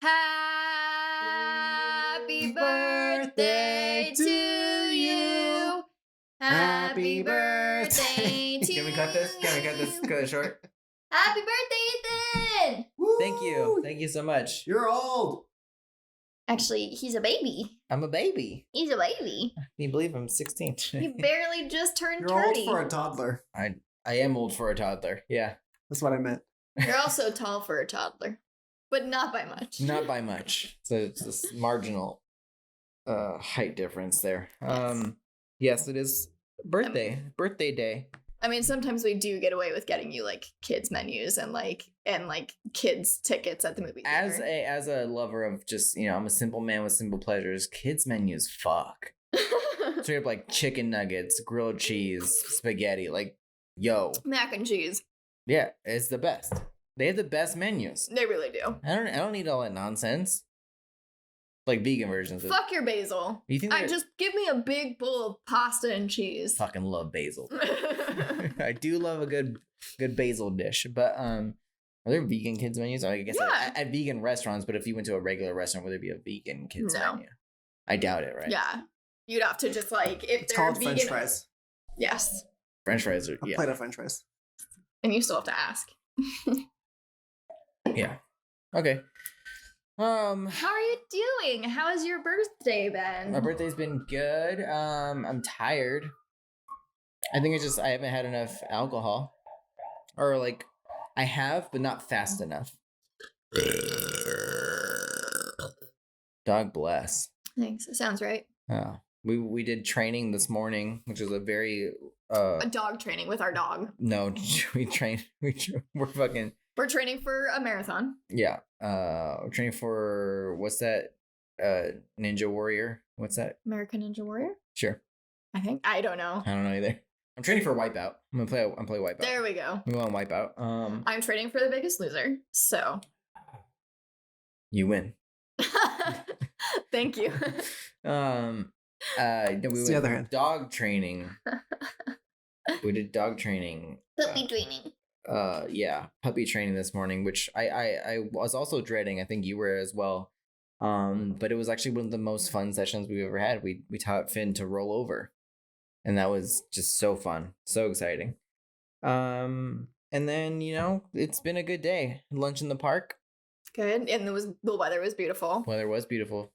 Happy birthday to you. Happy birthday to you. Can we cut this? Cut it short? Happy birthday, Ethan! Woo! Thank you. Thank you so much. You're old. Actually, he's a baby. I'm a baby. He's a baby. Can you believe I'm 16? He barely just turned You're 30. old for a toddler. I am old for a toddler. Yeah. That's what I meant. You're also tall for a toddler, but not by much. Not by much. So it's this marginal height difference there. Yes, it is birthday day. I mean, sometimes we do get away with getting you like kids menus and kids tickets at the movie theater. As a lover of just, I'm a simple man with simple pleasures, kids menus fuck. Straight up like chicken nuggets, grilled cheese, spaghetti, like yo. Mac and cheese. Yeah, it's the best. They have the best menus. They really do. I don't need all that nonsense. Like vegan versions. Fuck your basil. You think just give me a big bowl of pasta and cheese. Fucking love basil. I do love a good basil dish, but are there vegan kids menus? I guess at vegan restaurants, but if you went to a regular restaurant, would there be a vegan kids menu? I doubt it, right? Yeah, you'd have to just if it's they're called vegan. French fries. Yes. French fries are A plate of French fries. And you still have to ask. Yeah. Okay. How are you doing? How has your birthday been? My birthday's been good. I'm tired. I think I haven't had enough alcohol. Or I have, but not fast enough. Dog bless. Thanks. It sounds right. Oh. We did training this morning, which is a very a dog training with our dog. No, we're training for a marathon. Yeah. We're training for what's that? Ninja Warrior. What's that? American Ninja Warrior? Sure. I think. I don't know. I don't know either. I'm training for Wipeout. I'm play Wipeout. There we go. I'm going Wipeout. I'm training for The Biggest Loser. So you win. Thank you. We It's the other hand. Dog training. We did dog training. Puppy training. Yeah, puppy training this morning, which I was also dreading. I think you were as well. But it was actually one of the most fun sessions we've ever had. We taught Finn to roll over, and that was just so fun, so exciting. And then it's been a good day. Lunch in the park. Good, and the weather was beautiful. Weather was beautiful.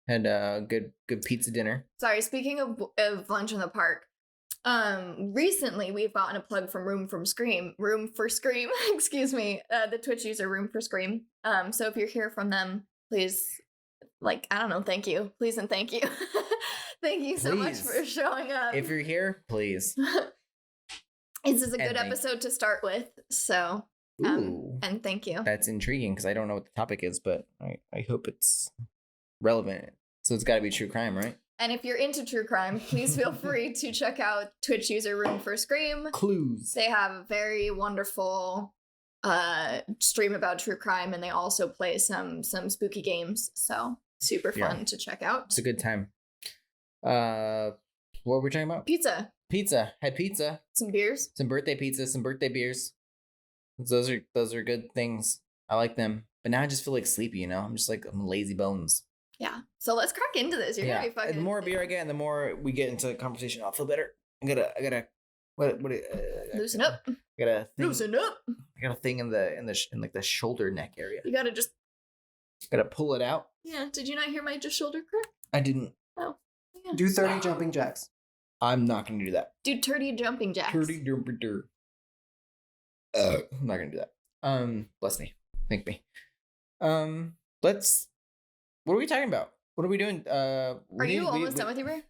Had good pizza dinner. Sorry, speaking of lunch in the park, recently we've gotten a plug from Room for Scream, excuse me, the Twitch user Room for Scream. So if you're here from them, please, I don't know, thank you, please and thank you. Thank you so much for showing up. If you're here, please. This is a good episode to start with, so and thank you. That's intriguing because I don't know what the topic is, but I hope it's relevant. So it's got to be true crime, right? And if you're into true crime, please feel free to check out Twitch user Room for Scream. Clues. They have a very wonderful stream about true crime, and they also play some spooky games. So super fun to check out. It's a good time. What were we talking about? Pizza. Had pizza. Some beers. Some birthday pizza. Some birthday beers. Those are good things. I like them. But now I just feel sleepy. I'm just I'm lazy bones. Yeah. So let's crack into this. You're gonna be fucking. And the more beer I get, and the more we get into the conversation, I'll feel better. I gotta loosen up. Loosen up. I got a thing in the shoulder neck area. You gotta pull it out. Yeah. Did you not hear my just shoulder crack? I didn't. Oh. Yeah. Do 30 jumping jacks. I'm not gonna do that. Do 30 jumping jacks. 30 jumping jacks. I'm not gonna do that. Bless me. Thank me. What are we talking about? What are we doing? Are you almost done with your beer?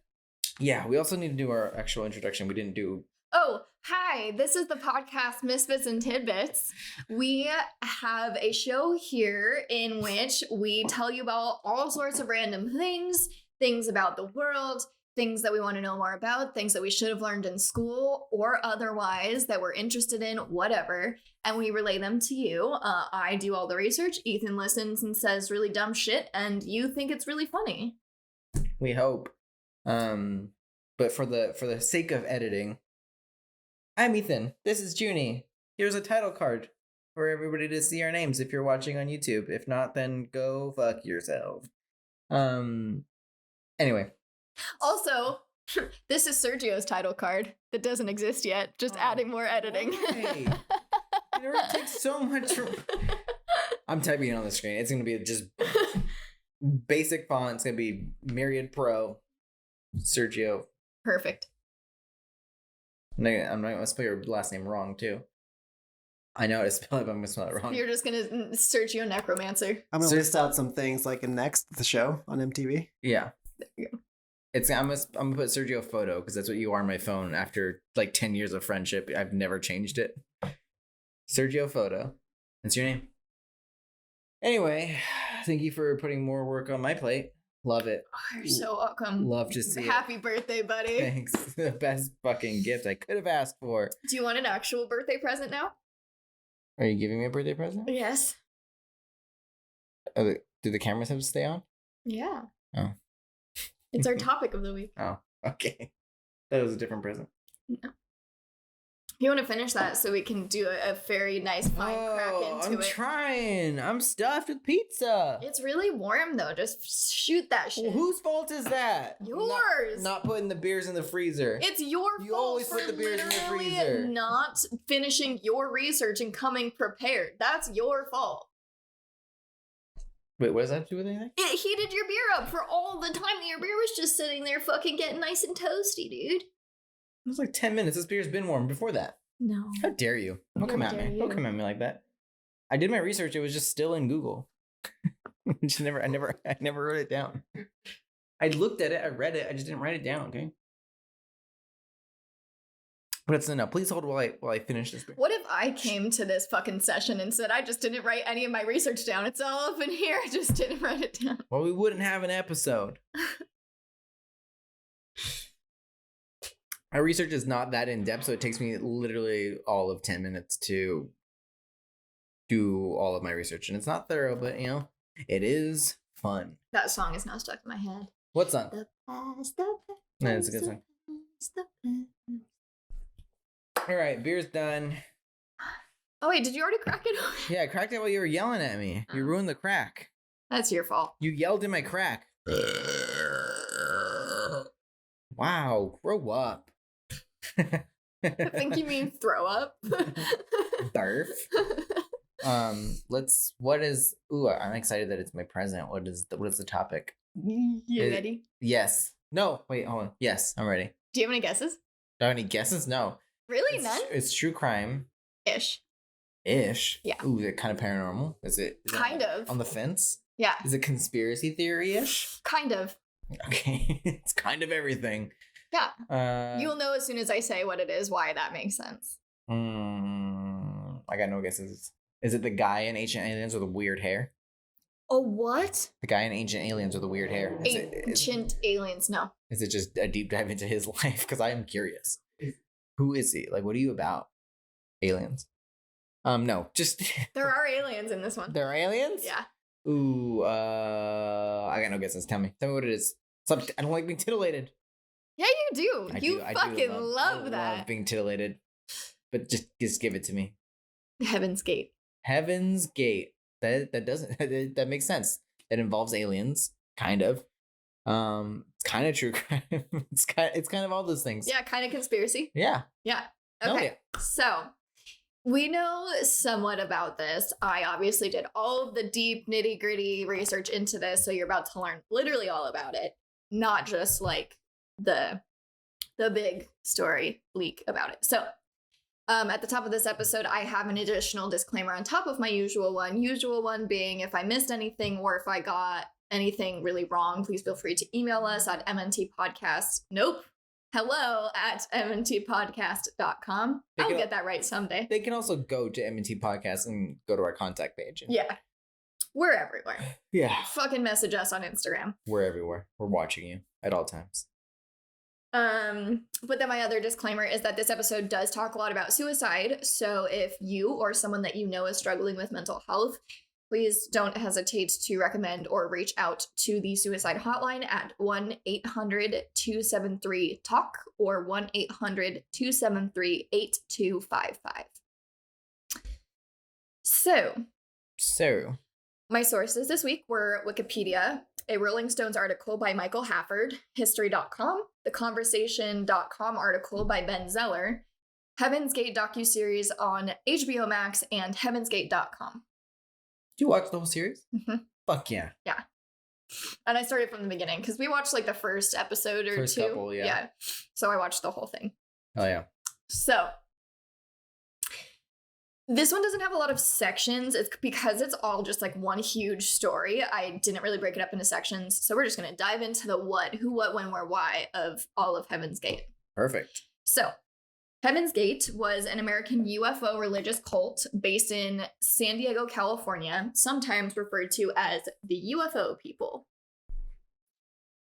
Yeah, we also need to do our actual introduction. We didn't do. Oh, hi. This is the podcast Misfits and Tidbits. We have a show here in which we tell you about all sorts of random things about the world, things that we want to know more about, things that we should have learned in school or otherwise that we're interested in, whatever. And we relay them to you. I do all the research. Ethan listens and says really dumb shit, and you think it's really funny. We hope. But for the sake of editing, I'm Ethan. This is Junie. Here's a title card. for everybody to see our names if you're watching on YouTube. If not, then go fuck yourself. Anyway. Also, this is Sergio's title card that doesn't exist yet. Just adding more editing. Why? It takes so much. I'm typing it on the screen. It's gonna be just basic font. It's gonna be Myriad Pro. Sergio. Perfect. I'm not gonna spell your last name wrong too. I know how to spell it, but I'm gonna spell it wrong. You're just gonna Sergio Necromancer. I'm gonna list out some things like in Next, the show on MTV. Yeah. There you go. I'm gonna put Sergio Photo because that's what you are on my phone. After like 10 years of friendship, I've never changed it. Sergio Photo. That's your name. Anyway, thank you for putting more work on my plate. Love it. Oh, you're so welcome. Love to see Happy birthday, buddy. Thanks. The best fucking gift I could have asked for. Do you want an actual birthday present now? Are you giving me a birthday present? Yes. Do the cameras have to stay on? Yeah. Oh. It's our topic of the week. Oh, okay. That was a different present. No. You want to finish that so we can do a very nice fine crack into I'm it. trying. I'm stuffed with pizza. It's really warm though. Just shoot that shit. Well, whose fault is that? Yours. Not putting the beers in the freezer. It's your You fault always for put the beers in the literally freezer. not finishing your research and coming prepared. That's your fault. Wait, what does that have to do with anything? It heated your beer up for all the time that your beer was just sitting there fucking getting nice and toasty, dude. It was like 10 minutes. This beer's been warm before that. No. How dare you? Don't come at me. Don't come at me like that. I did my research. It was just still in Google. I never wrote it down. I looked at it. I read it. I just didn't write it down. Okay. But it's enough. Please hold while I finish this beer. What if I came to this fucking session and said I just didn't write any of my research down? It's all up in here. I just didn't write it down. Well, we wouldn't have an episode. My research is not that in depth, so it takes me literally all of 10 minutes to do all of my research. And it's not thorough, but you know, it is fun. That song is now stuck in my head. What song? The past, the past, No, it's a good song. the past. All right, beer's done. Oh wait, did you already crack it open? Yeah, I cracked it while you were yelling at me. You ruined the crack. That's your fault. You yelled in my crack. Wow, grow up. I think you mean throw up. Barf. I'm excited that it's my present. What is the topic? You ready? Yes. No, wait, hold on. Yes, I'm ready. Do you have any guesses? Do I have any guesses? No. Really? None? It's true crime. Ish. Yeah. Ooh, is it kind of paranormal? Is it Kind of. on the fence? Yeah. Is it conspiracy theory-ish? Kind of. Okay. It's kind of everything. Yeah. You'll know as soon as I say what it is why that makes sense. I got no guesses. Is it the guy in Ancient Aliens with the weird hair? Oh, what? The guy in Ancient Aliens with the weird hair. Ancient aliens, no. Is it just a deep dive into his life? Because I am curious. Who is he? Like, what are you about? Aliens? No, just There are aliens in this one. there are aliens? Yeah. Ooh, I got no guesses. Tell me what it is. I don't like being titillated. Yeah, you do. I You do. I fucking do love I that. love being titillated. But just give it to me. Heaven's Gate. Heaven's Gate. That doesn't that makes sense. That involves aliens, kind of. It's kind of true crime. It's kind of all those things. Yeah, kind of conspiracy. Yeah. Yeah. Hell Okay. yeah. So we know somewhat about this. I obviously did all of the deep nitty gritty research into this, so you're about to learn literally all about it, not just like the big story leak about it. So at the top of this episode, I have an additional disclaimer on top of my usual one. Usual one being if I missed anything or if I got anything really wrong, please feel free to email us at MNTpodcast. Nope. Hello at MNTpodcast.com. I'll get that right someday. They can also go to MNT Podcast and go to our contact page. Yeah. We're everywhere. Yeah. Fucking message us on Instagram. We're everywhere. We're watching you at all times. But then my other disclaimer is that this episode does talk a lot about suicide. So if you or someone that you know is struggling with mental health, please don't hesitate to recommend or reach out to the suicide hotline at 1-800-273-TALK or 1-800-273-8255. So, So, my sources this week were Wikipedia, a Rolling Stones article by Michael Hafford, History.com, the Conversation.com article by Ben Zeller, Heaven's Gate docuseries on HBO Max, and HeavensGate.com. did you watch the whole series? Mm-hmm. Fuck yeah. Yeah. And I started from the beginning because we watched like the first episode or First two. couple, yeah. So I watched the whole thing. Oh, yeah. So this one doesn't have a lot of sections. It's because it's all just like one huge story. I didn't really break it up into sections. So we're just going to dive into the what, who, what, when, where, why of all of Heaven's Gate. Perfect. So Heaven's Gate was an American UFO religious cult based in San Diego, California, sometimes referred to as the UFO people.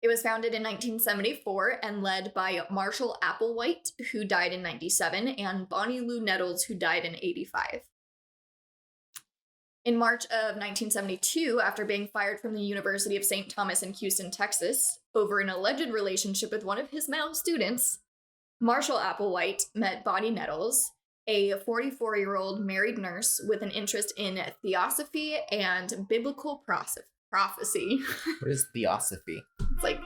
It was founded in 1974 and led by Marshall Applewhite, who died in 97, and Bonnie Lou Nettles, who died in 85. In March of 1972, after being fired from the University of St. Thomas in Houston, Texas, over an alleged relationship with one of his male students, Marshall Applewhite met Bonnie Nettles, a 44-year-old married nurse with an interest in theosophy and biblical prophecy. What is theosophy? It's like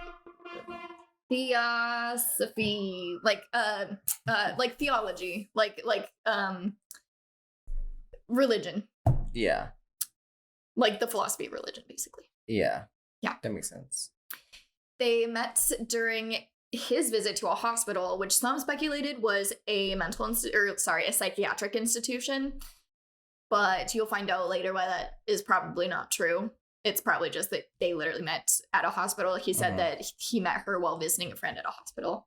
theosophy, like theology, like religion, Yeah. like the philosophy of religion, basically. Yeah. Yeah. That makes sense. They met during his visit to a hospital, which some speculated was a a psychiatric institution, but you'll find out later why that is probably not true. It's probably just that they literally met at a hospital. He said that he met her while visiting a friend at a hospital.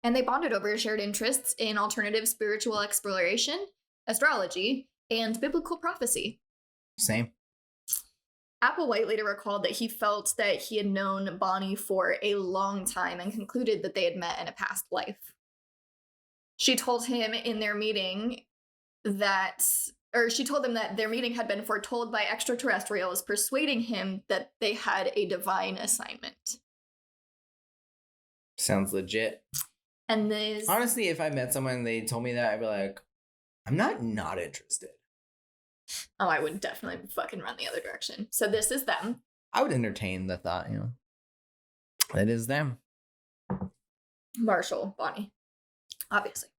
And they bonded over shared interests in alternative spiritual exploration, astrology, and biblical prophecy. Same. Applewhite later recalled that he felt that he had known Bonnie for a long time and concluded that they had met in a past life. She told him in their meeting she told them that their meeting had been foretold by extraterrestrials, persuading him that they had a divine assignment. Sounds legit. And this... Honestly, if I met someone and they told me that, I'd be like, I'm not interested. Oh, I would definitely fucking run the other direction. So this is them. I would entertain the thought, It is them. Marshall, Bonnie. Obviously.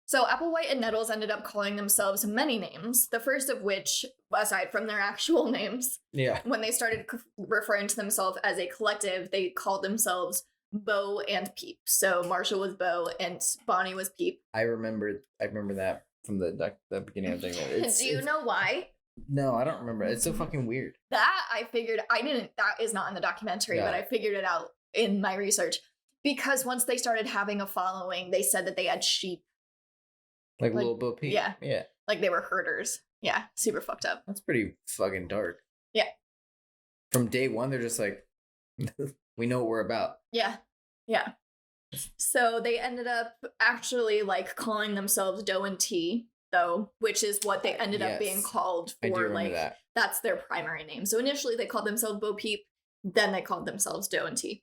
So Applewhite and Nettles ended up calling themselves many names, the first of which, aside from their actual names, Yeah. when they started referring to themselves as a collective, they called themselves Bo and Peep. So Marshall was Bo and Bonnie was Peep. I remember that from the beginning of the thing. Do you know why? No, I don't remember. It's so fucking weird. That is not in the documentary, Yeah. but I figured it out in my research. Because once they started having a following, they said that they had sheep. Like Little Bo Peep. Yeah. Yeah. Like they were herders. Yeah, super fucked up. That's pretty fucking dark. Yeah. From day one, they're just like, we know what we're about. Yeah. Yeah. So they ended up actually like calling themselves Doe and T, though, which is what they ended up being called I do for remember like that. that's their primary name. So initially they called themselves Bo Peep, then they called themselves Doe and T.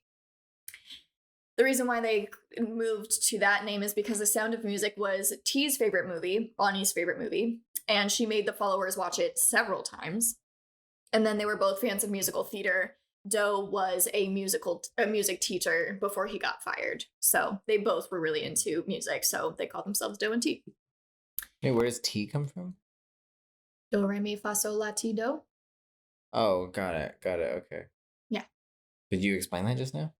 The reason why they moved to that name is because The Sound of Music was T's favorite movie, Bonnie's favorite movie, and she made the followers watch it several times. And then they were both fans of musical theater. Doe was a music teacher before he got fired. So they both were really into music, so they called themselves Doe and T. Hey, where does T come from? Do, re, mi, fa, sol, la, ti, do. Oh, got it. Okay. Yeah. Did you explain that just now?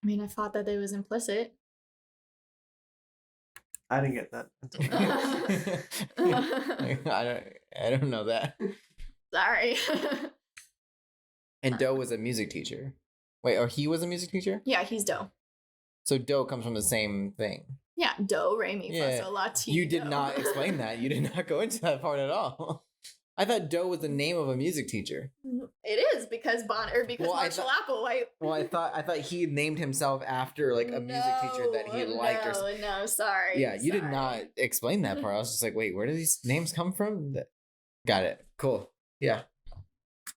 I mean, I thought that it was implicit. I didn't get that. I don't know that. Sorry. And Doe was a music teacher. Wait, or he was a music teacher? Yeah, he's Doe. So Doe comes from the same thing. Yeah, Do, re, mi, fa, sol, la, ti, You did do. not explain that. You did not go into that part at all. I thought Doe was the name of a music teacher. It is because Well, Marshall Applewhite. Well, I thought he named himself after like a music teacher that he liked or something. No, sorry. Yeah, you did sorry. not explain that part. I was just like, wait, where do these names come from? Got it. Cool. Yeah.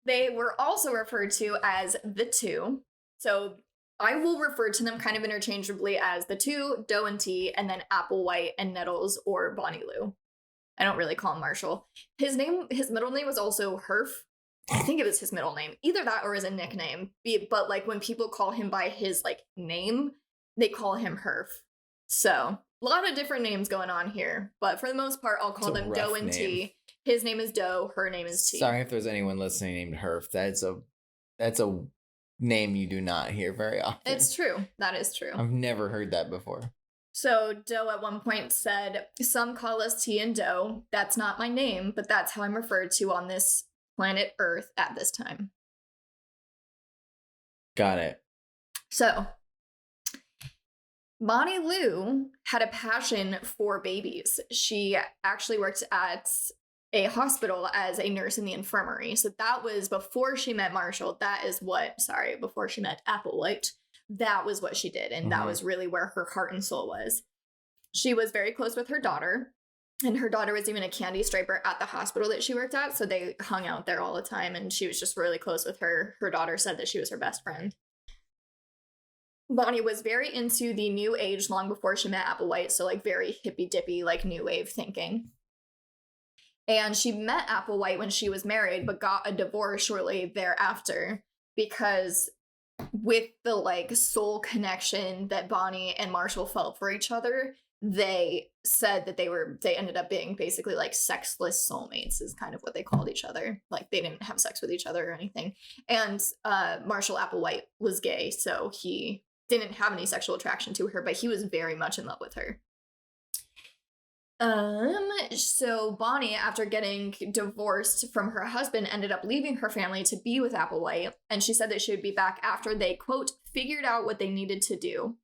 They were also referred to as the Two. So I will refer to them kind of interchangeably as the Two, Doe and T, and then Applewhite and Nettles or Bonnie Lou. I don't really call him Marshall. His middle name was also Herf. I think it was his middle name. Either that or as a nickname. But like when people call him by his like name, they call him Herf. So a lot of different names going on here. But for the most part, I'll call them Doe and T. His name is Doe. Her name is T. Sorry if there's anyone listening named Herf. That's a name you do not hear very often. It's true. That is true. I've never heard that before. So Doe at one point said, "Some call us T and Doe. That's not my name, but that's how I'm referred to on this planet Earth at this time." Got it. So Bonnie Lou had a passion for babies. She actually worked at a hospital as a nurse in the infirmary. So that was before she met Marshall. Before she met Applewhite. That was what she did. And that was really where her heart and soul was. She was very close with her daughter. And her daughter was even a candy striper at the hospital that she worked at. So they hung out there all the time. And she was just really close with her. Her daughter said that she was her best friend. Bonnie was very into the new age long before she met Applewhite. So like very hippy dippy, like new wave thinking. And she met Applewhite when she was married, but got a divorce shortly thereafter because with the like soul connection that Bonnie and Marshall felt for each other, they said that they ended up being basically like sexless soulmates is kind of what they called each other. Like they didn't have sex with each other or anything. And Marshall Applewhite was gay, so he didn't have any sexual attraction to her, but he was very much in love with her. So Bonnie, after getting divorced from her husband, ended up leaving her family to be with Applewhite, and she said that she would be back after they, quote, figured out what they needed to do.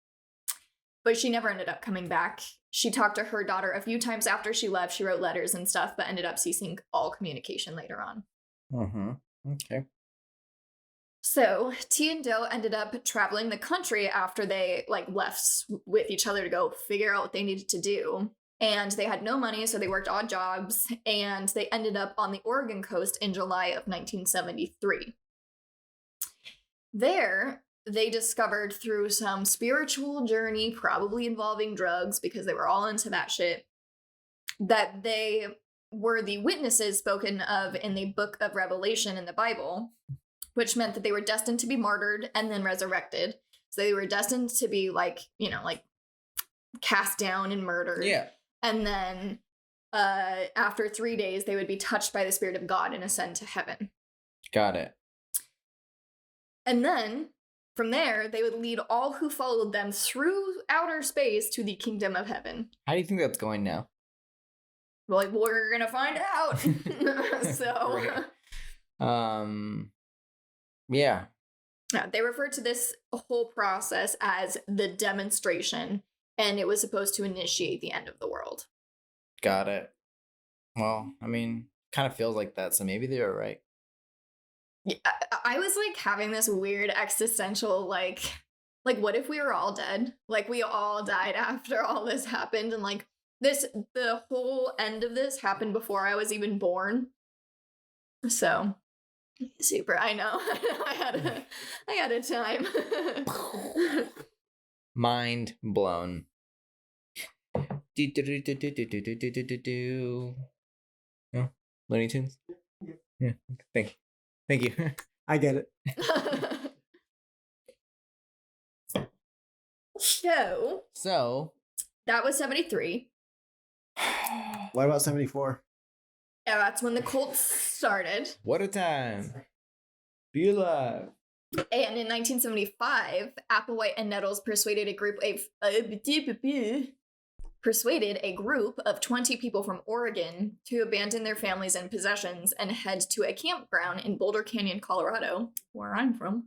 But she never ended up coming back. She talked to her daughter a few times after she left. She wrote letters and stuff, but ended up ceasing all communication later on. Okay. So T and Doe ended up traveling the country after they like left with each other to go figure out what they needed to do. And they had no money, so they worked odd jobs, and they ended up on the Oregon coast in July of 1973. There, they discovered through some spiritual journey, probably involving drugs, because they were all into that shit, that they were the witnesses spoken of in the book of Revelation in the Bible, which meant that they were destined to be martyred and then resurrected. So they were destined to be like, cast down and murdered. Yeah. And then after 3 days, they would be touched by the Spirit of God and ascend to heaven. Got it. And then from there, they would lead all who followed them through outer space to the kingdom of heaven. How do you think that's going now? Well, we're going to find out. Yeah. They refer to this whole process as the demonstration. And it was supposed to initiate the end of the world. Got it. Well, I mean, kind of feels like that, so maybe they were right. Yeah, I was like having this weird existential like what if we were all dead? Like we all died after all this happened, and like the whole end of this happened before I was even born. So super, I know. I had a time. Mind blown. No? Looney Tunes? Yeah. Thank you. I get it. So that was 73. What about 74? Yeah, that's when the cult started. What a time. Be alive. And in 1975, Applewhite and Nettles persuaded a group of 20 people from Oregon to abandon their families and possessions and head to a campground in Boulder Canyon, Colorado, where I'm from,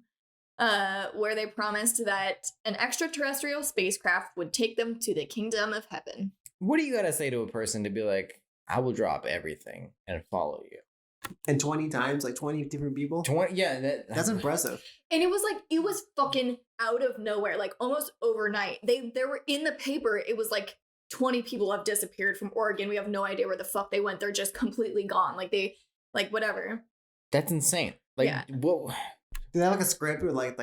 where they promised that an extraterrestrial spacecraft would take them to the kingdom of heaven. What do you gotta say to a person to be like, I will drop everything and follow you? And 20 times, like 20 different people? 20, yeah. That's impressive. And it was fucking out of nowhere, like almost overnight. They were in the paper. It was like 20 people have disappeared from Oregon. We have no idea where the fuck they went. They're just completely gone. Whatever. That's insane. Like, yeah. Whoa. Do they have like a script where like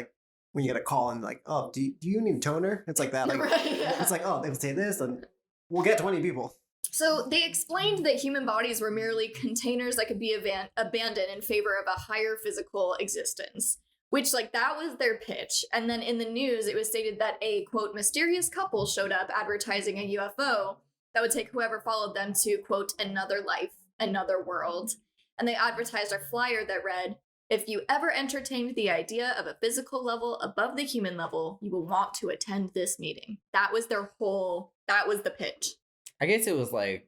when you get a call and like, oh, do you need a toner? It's like that. Like, right, yeah. It's like, oh, they would say this and we'll get 20 people. So they explained that human bodies were merely containers that could be abandoned in favor of a higher physical existence, which, like, that was their pitch. And then in the news, it was stated that a, quote, mysterious couple showed up advertising a UFO that would take whoever followed them to, quote, another life, another world. And they advertised a flyer that read, if you ever entertained the idea of a physical level above the human level, you will want to attend this meeting. That was that was the pitch. I guess it was like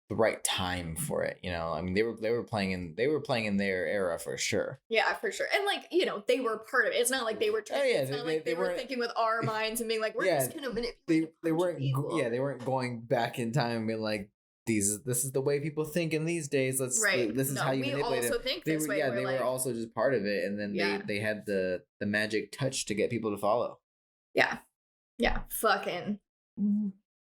the right time for it, you know. I mean, they were playing in their era for sure. Yeah, for sure. And like, you know, they were part of it. It's not like they were trying. It's not like they were thinking with our minds and being like, we're just gonna manipulate. They weren't going back in time and being like, this is the way people think in these days. This is how you manipulate it. We also think this way. Yeah, they were also just part of it, and then they had the magic touch to get people to follow. Yeah. Fucking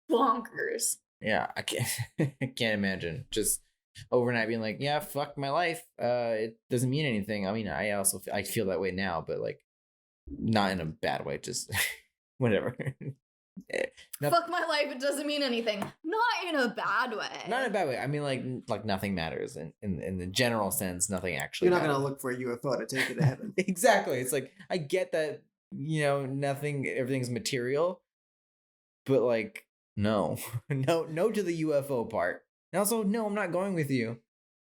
bonkers. Yeah, I can't imagine just overnight being like, yeah, fuck my life. It doesn't mean anything. I mean, I feel that way now, but like, not in a bad way. Just whatever. Fuck my life. It doesn't mean anything. Not in a bad way. Not in a bad way. I mean, like nothing matters in the general sense. Nothing actually. You're not matters. gonna look for a UFO to take you to heaven. Exactly. It's like, I get that, you know, everything's material, but like, no to the UFO part. And also, no, I'm not going with you.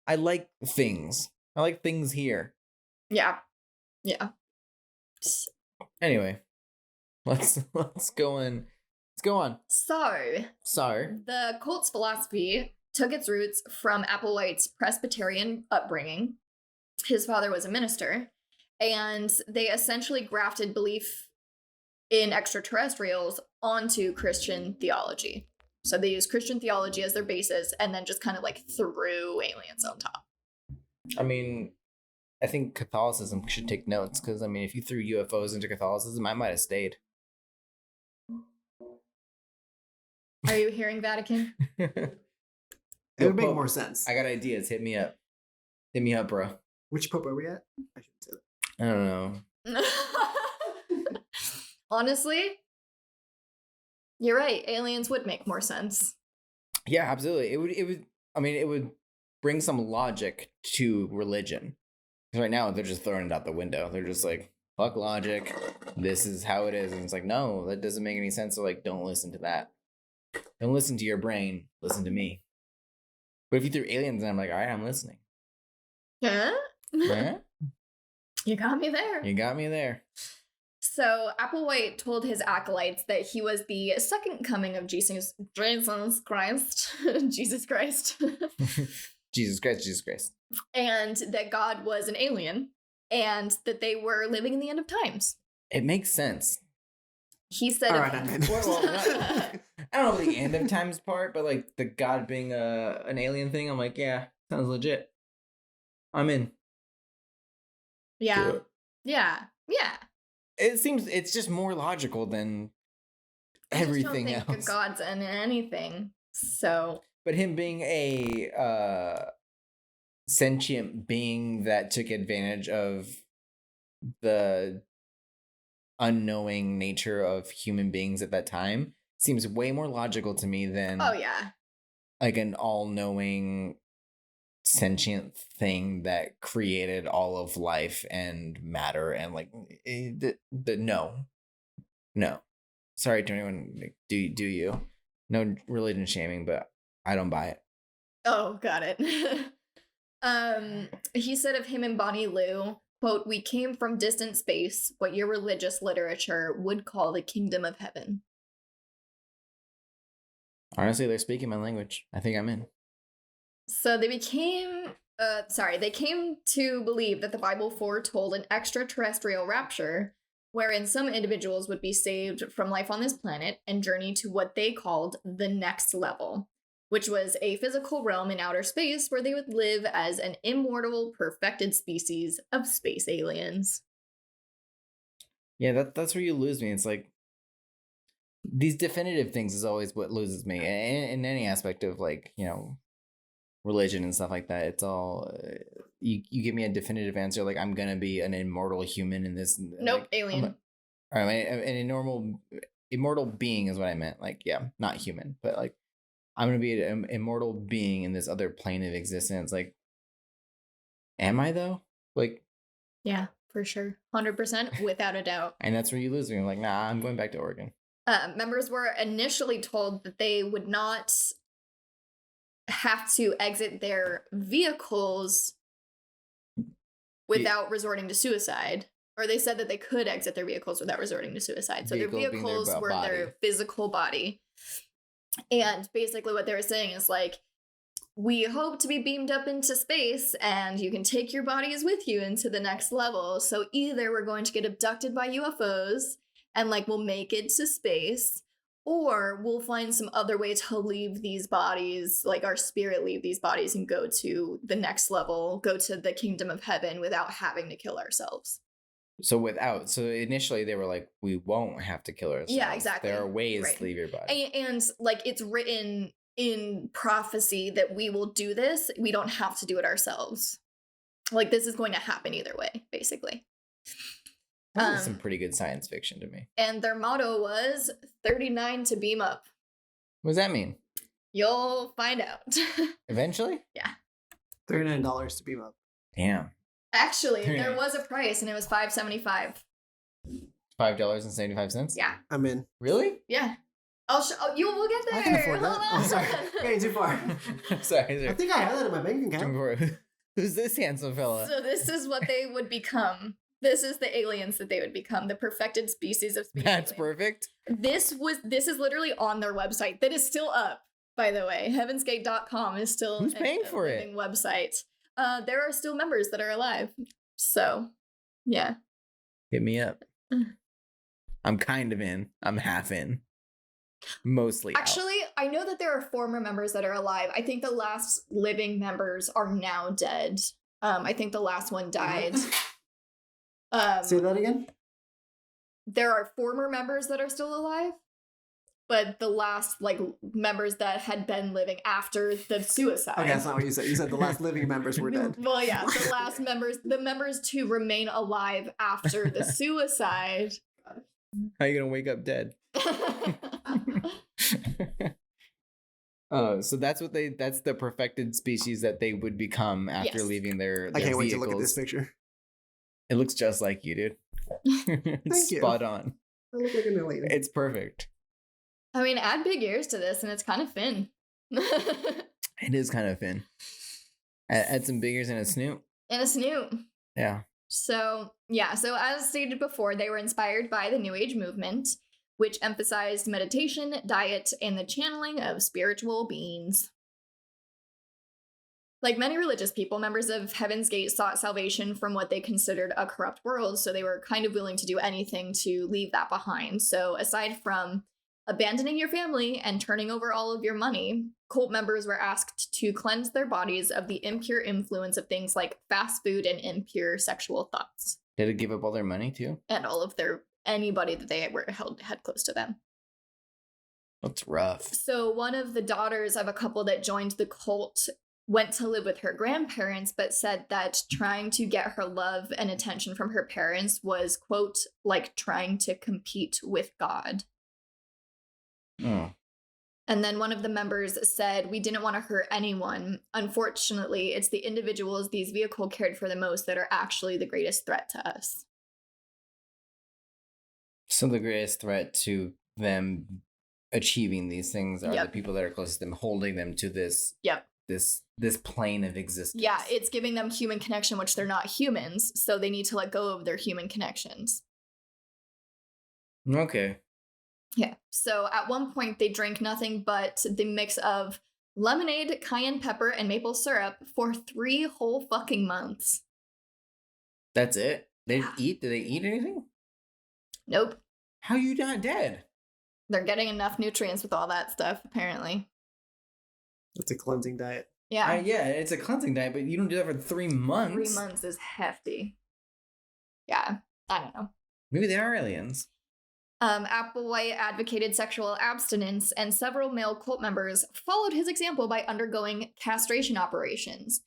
I like things. I like things here. Yeah. Anyway, let's go on. So the cult's philosophy took its roots from Applewhite's Presbyterian upbringing. His father was a minister, and they essentially grafted belief in extraterrestrials onto Christian theology. So they use Christian theology as their basis and then just kind of like threw aliens on top. I mean, I think Catholicism should take notes, because I mean, if you threw UFOs into Catholicism, I might have stayed. Are you hearing, Vatican? It would make more sense. I got ideas. Hit me up, bro. Which pope are we at? I shouldn't say that. I don't know. Honestly, you're right. Aliens would make more sense. Yeah, absolutely. It would bring some logic to religion. Because right now they're just throwing it out the window. They're just like, fuck logic. This is how it is. And it's like, no, that doesn't make any sense. So like, don't listen to that. Don't listen to your brain. Listen to me. But if you threw aliens in, I'm like, all right, I'm listening. Yeah. Huh? You got me there. So Applewhite told his acolytes that he was the second coming of Jesus Christ. Jesus Christ. Jesus Christ. And that God was an alien, and that they were living in the end of times. It makes sense. He said, all right, I'm in. I don't know the end of times part, but like the God being an alien thing, I'm like, yeah, sounds legit. I'm in. Yeah. It seems it's just more logical than everything I just don't think God's in anything. So, but him being a sentient being that took advantage of the unknowing nature of human beings at that time seems way more logical to me than like an all-knowing sentient thing that created all of life and matter, and like no, sorry to anyone, like, do you, no religion shaming, but I don't buy it. Oh, got it. He said of him and Bonnie Lou, quote, "We came from distant space, what your religious literature would call the kingdom of heaven." Honestly, they're speaking my language. I think I'm in. So they came to believe that the Bible foretold an extraterrestrial rapture, wherein some individuals would be saved from life on this planet and journey to what they called the next level, which was a physical realm in outer space where they would live as an immortal, perfected species of space aliens. Yeah, that's where you lose me. It's like, these definitive things is always what loses me in any aspect of, like, you know, religion and stuff like that. It's all you give me a definitive answer, like I'm gonna be an immortal human in this. Nope, like, alien. All right, an immortal being is what I meant. Like, yeah, not human, but like I'm gonna be an immortal being in this other plane of existence. Like, am I though? Like, Yeah, for sure. 100% without a doubt. and that's where you lose me. You're like, nah, I'm going back to Oregon. Members were initially told that they would not have to exit their vehicles without resorting to suicide. Or they said that they could exit their vehicles without resorting to suicide. So Vehicle their being their vehicles were body. their physical body. And basically what they were saying is like, we hope to be beamed up into space and you can take your bodies with you into the next level. So either we're going to get abducted by UFOs and like we'll make it to space, or we'll find some other way to leave these bodies, like our spirit leave these bodies and go to the next level, go to the kingdom of heaven without having to kill ourselves. So initially they were like, we won't have to kill ourselves. Yeah, exactly. There are ways Right. to leave your body. And like it's written in prophecy that we will do this. We don't have to do it ourselves. Like this is going to happen either way, basically. That's some pretty good science fiction to me. And their motto was 39 to beam up. What does that mean? You'll find out. Eventually? $39 to beam up. Damn. Actually, Yeah. there was a price and it was $5.75. $5.75? Yeah. I'm in. Really? Yeah. We'll get there. I can afford that. Hold Oh, on. sorry. Getting too far. Sorry. I think I have that in my bank account. Who's this handsome fella? So this is what they would become. This is the aliens that they would become, the perfected species of space. That's alien. perfect. This is literally on their website. That is still up, by the way. Heavensgate.com is still Who's paying for it? living website. There are still members that are alive. So, yeah. Hit me up. I'm kind of in. I'm half in. Mostly out. Actually, I know that there are former members that are alive. I think the last living members are now dead. I think the last one died. Say that again? There are former members that are still alive, but the last members that had been living after the suicide. Okay, that's not what you said. You said the last living members were dead. Well, yeah, the members to remain alive after the suicide. How are you gonna wake up dead? So that's the perfected species that they would become after Yes. leaving their I can't wait to vehicles. look at this picture. It looks just like you, dude. It's Thank you. spot on. I look like an alien. It's perfect. I mean, add big ears to this, and it's kind of thin. It is kind of thin. Add some big ears and a snoot. And a snoot. Yeah. So, yeah. So, as stated before, they were inspired by the New Age movement, which emphasized meditation, diet, and the channeling of spiritual beings. Like many religious people, members of Heaven's Gate sought salvation from what they considered a corrupt world, so they were kind of willing to do anything to leave that behind. So, aside from abandoning your family and turning over all of your money, cult members were asked to cleanse their bodies of the impure influence of things like fast food and impure sexual thoughts. Did it give up all their money too? And all of anybody that they had close to them. That's rough. So one of the daughters of a couple that joined the cult went to live with her grandparents, but said that trying to get her love and attention from her parents was, quote, like trying to compete with God. Oh. And then one of the members said, we didn't want to hurt anyone. Unfortunately, it's the individuals these vehicles cared for the most that are actually the greatest threat to us. So the greatest threat to them achieving these things are Yep. the people that are closest to them, holding them to this Yep. this plane of existence. Yeah, it's giving them human connection, which they're not humans, so they need to let go of their human connections. Okay. Yeah. So at one point, they drank nothing but the mix of lemonade, cayenne pepper, and maple syrup for 3 whole fucking months. That's it? They didn't eat? Did they eat anything? Nope. How you not dead? They're getting enough nutrients with all that stuff, apparently. It's a cleansing diet. Yeah. Yeah, it's a cleansing diet, but you don't do that for 3 months. 3 months is hefty. Yeah. I don't know. Maybe they are aliens. Applewhite advocated sexual abstinence, and several male cult members followed his example by undergoing castration operations.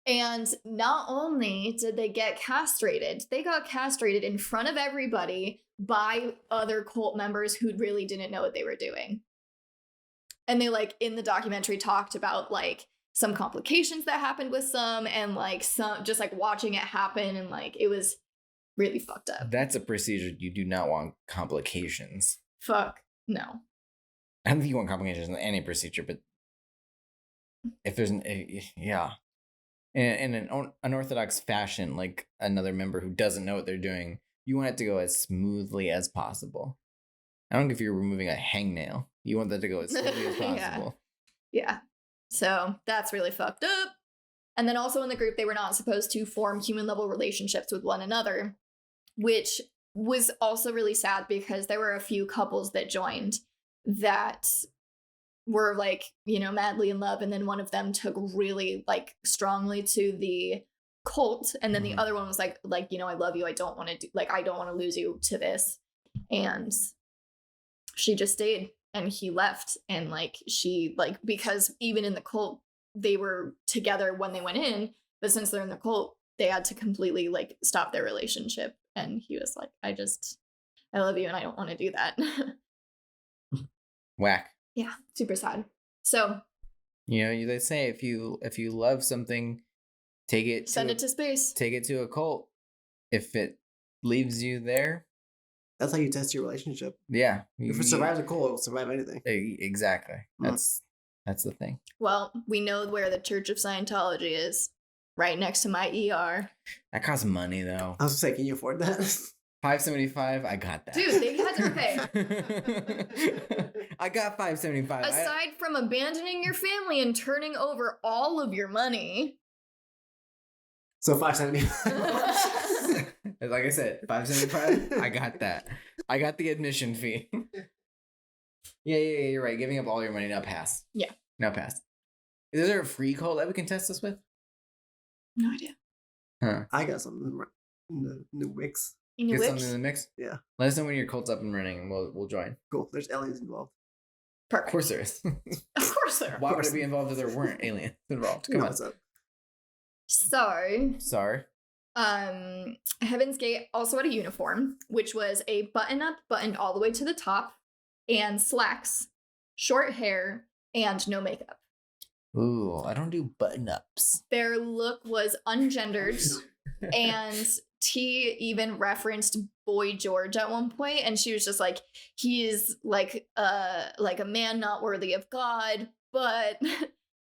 And not only did they get castrated, they got castrated in front of everybody by other cult members who really didn't know what they were doing. And they like in the documentary talked about like some complications that happened with some and like some just like watching it happen and like it was really fucked up. That's a procedure you do not want complications. Fuck no. I don't think you want complications in any procedure, but if there's yeah. In an unorthodox fashion, like another member who doesn't know what they're doing, you want it to go as smoothly as possible. I don't know if you're removing a hangnail. You want that to go as smoothly as possible. Yeah. So that's really fucked up. And then also in the group, they were not supposed to form human level relationships with one another, which was also really sad because there were a few couples that joined that were like, you know, madly in love. And then one of them took really like strongly to the cult. And then the other one was like, you know, I love you. I don't want to lose you to this. And she just stayed and he left. And like, she like, because even in the cult, they were together when they went in, but since they're in the cult, they had to completely like stop their relationship. And he was like, I love you and I don't want to do that. Whack. Yeah, super sad. So, you know, they say if you love something, send it to space. Take it to a cult. If it leaves you there, that's how you test your relationship. Yeah. If it survives a cult, it will survive anything. Exactly. That's the thing. Well, we know where the Church of Scientology is. Right next to my ER. That costs money, though. I was gonna say, can you afford that? $575. I got that. Dude, they had to pay. I got $575. Aside from abandoning your family and turning over all of your money. So $575. Like I said, $575. I got that. I got the admission fee. Yeah, you're right. Giving up all your money, now pass. Yeah. Now pass. Is there a free call that we can test this with? No idea. Huh. I got something in the new mix. Get something in the mix? Yeah. Let us know when your cult's up and running and we'll join. Cool. There's aliens involved. Perfect. Of course there is. Of course there are. Why would it be involved if there weren't aliens involved? Come on. So. Sorry. Heaven's Gate also had a uniform, which was a button-up buttoned all the way to the top, and slacks, short hair, and no makeup. Ooh, I don't do button-ups. Their look was ungendered, and T even referenced Boy George at one point, and she was just like, he is like a man not worthy of God, but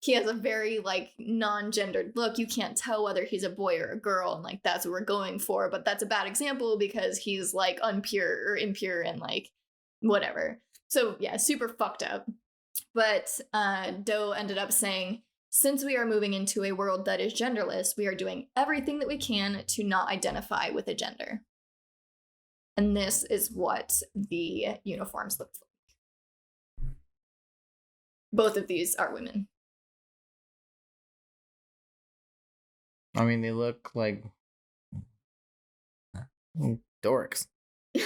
he has a very like non-gendered look. You can't tell whether he's a boy or a girl, and like that's what we're going for. But that's a bad example because he's like impure and like whatever. So yeah, super fucked up. But Doe ended up saying, since we are moving into a world that is genderless, we are doing everything that we can to not identify with a gender. And this is what the uniforms look like. Both of these are women. I mean, they look like dorks. I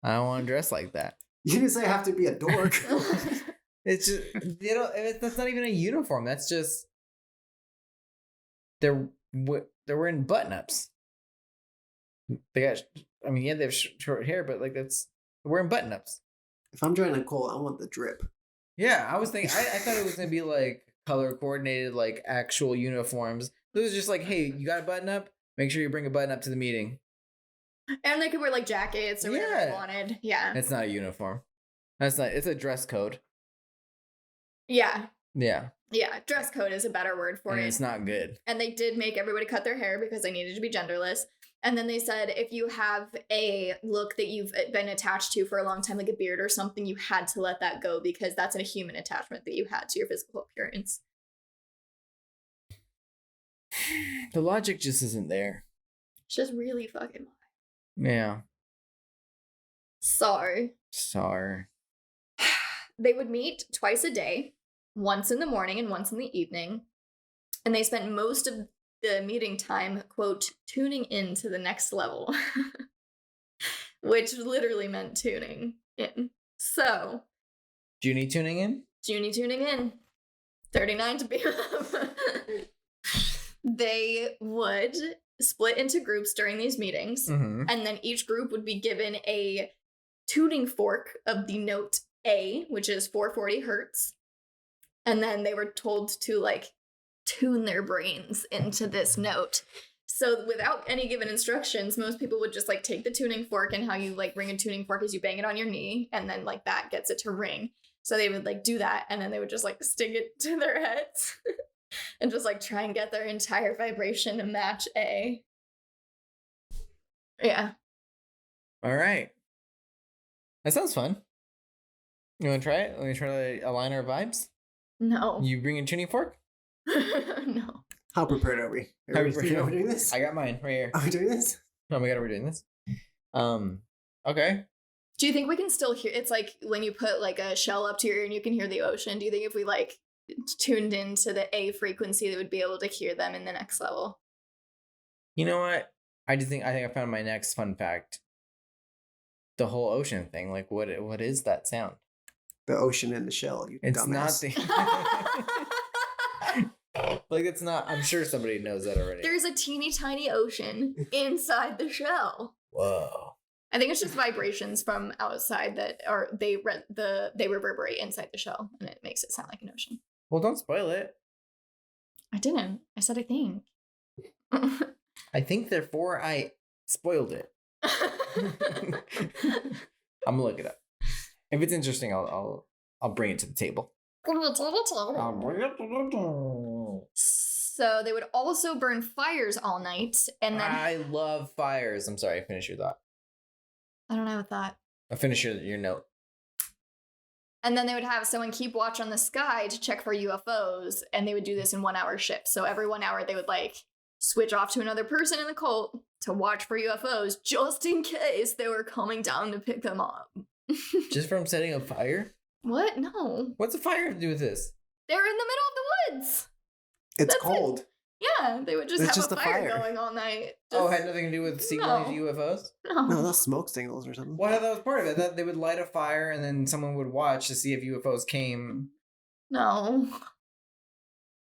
don't want to dress like that. You didn't say I have to be a dork. It's just, you know, that's not even a uniform. That's just they're wearing button-ups. They got, I mean, yeah, they have short hair, but like they're wearing button-ups. If I'm joining a cult, I want the drip. Yeah, I was thinking. I thought it was gonna be like color coordinated, like actual uniforms. It was just like, hey, you got a button-up? Make sure you bring a button-up to the meeting. And they could wear like jackets or whatever they wanted. Yeah. It's not a uniform. It's a dress code. Yeah. Yeah. Yeah. Dress code is a better word for it. It's not good. And they did make everybody cut their hair because they needed to be genderless. And then they said if you have a look that you've been attached to for a long time, like a beard or something, you had to let that go because that's a human attachment that you had to your physical appearance. The logic just isn't there. It's just really fucking wild. Yeah. So. They would meet twice a day, once in the morning and once in the evening. And they spent most of the meeting time, quote, tuning in to the next level. Which literally meant tuning in. So. Junie tuning in? Junie tuning in. 39 to be They would split into groups during these meetings, and then each group would be given a tuning fork of the note A, which is 440 hertz. And then they were told to like tune their brains into this note. So without any given instructions, most people would just like take the tuning fork, and how you like ring a tuning fork is you bang it on your knee, and then like that gets it to ring. So they would like do that, and then they would just like stick it to their heads and just like try and get their entire vibration to match A. Yeah. All right. That sounds fun. You want to try it? Want to try to align our vibes? No. You bring a tuning fork? No. How prepared are we? Are we doing this? I got mine right here. Are we doing this? Oh my god, are we doing this? Okay. Do you think we can still hear? It's like when you put like a shell up to your ear and you can hear the ocean. Do you think if we like tuned into the A frequency, they would be able to hear them in the next level? You know what? I think I found my next fun fact. The whole ocean thing. Like, what is that sound? The ocean in the shell. You It's dumbass. not the. Like, it's not. I'm sure somebody knows that already. There's a teeny tiny ocean inside the shell. Whoa. I think it's just vibrations from outside that are they reverberate inside the shell, and it makes it sound like an ocean. Well, don't spoil it. I didn't. I said I think. I think, therefore, I spoiled it. I'm gonna look it up. If it's interesting, I'll bring it to the table. I'll bring it to the table. So they would also burn fires all night, and then I love fires. I'm sorry. Finish your thought. I don't have a thought. Finish your note. And then they would have someone keep watch on the sky to check for UFOs, and they would do this in 1 hour shifts. So every 1 hour, they would like switch off to another person in the cult to watch for UFOs, just in case they were coming down to pick them up. Just from setting a fire? What? No. What's a fire have to do with this? They're in the middle of the woods. It's That's cold. Yeah, they would just It's have just a a fire fire. going all night. Oh, it Just- had nothing to do with signaling to UFOs? No, no. that's smoke signals or something. Well, I thought that was part of it. That they would light a fire and then someone would watch to see if UFOs came. No.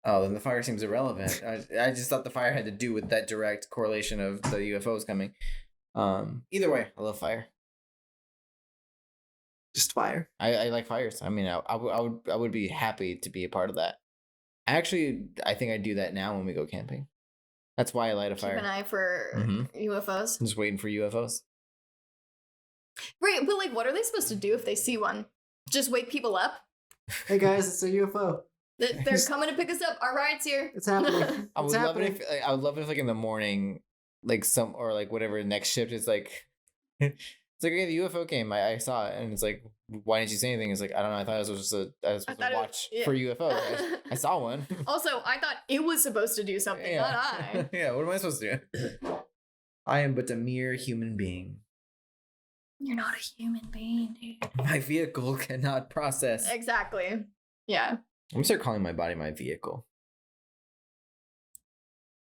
Oh, then the fire seems irrelevant. I just thought the fire had to do with that direct correlation of the UFOs coming. Either way, I love fire. Just fire. I like fires. I mean, I would be happy to be a part of that. I think I do that now when we go camping. That's why I light a Keep fire. an eye for Mhm. UFOs. I'm just waiting for UFOs. Right, but like, what are they supposed to do if they see one? Just wake people up? Hey guys, it's a UFO. They're coming to pick us up. Our ride's here. It's happening. I would It's love it happening. if I would love it if like in the morning, like some or like whatever next shift is like. It's like, okay, the UFO came. I saw it, and it's like, why didn't you say anything? It's like, I don't know. I thought it was just I was supposed thought to it was- watch yeah. for UFOs. I saw one. Also, I thought it was supposed to do something, not I. Yeah. What am I supposed to do? I am but a mere human being. You're not a human being, dude. My vehicle cannot process. Exactly. Yeah. I'm gonna start calling my body my vehicle.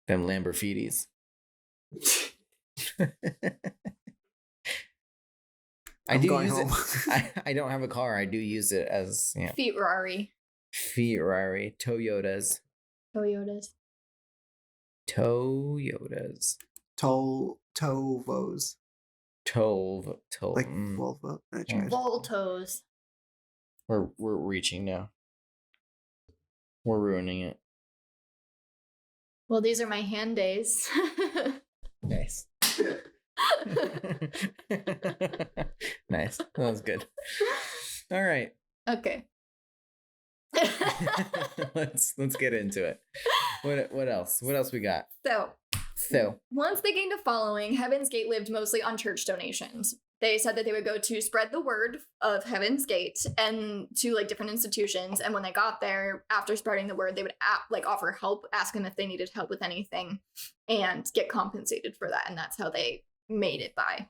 Them Lamborghinis. I I'm do going use home. it. I don't have a car. I do use it as Ferrari. Ferrari, Toyotas. Toyotas. Tovos. Like Volvo. I tried. Voltos. We're reaching now. We're ruining it. Well, these are my hand days. Nice. Nice. That was good. All right. Okay. let's get into it. What else? What else we got? So, once they gained a following, Heaven's Gate lived mostly on church donations. They said that they would go to spread the word of Heaven's Gate and to like different institutions. And when they got there, after spreading the word, they would offer help, ask them if they needed help with anything, and get compensated for that. And that's how they made it by.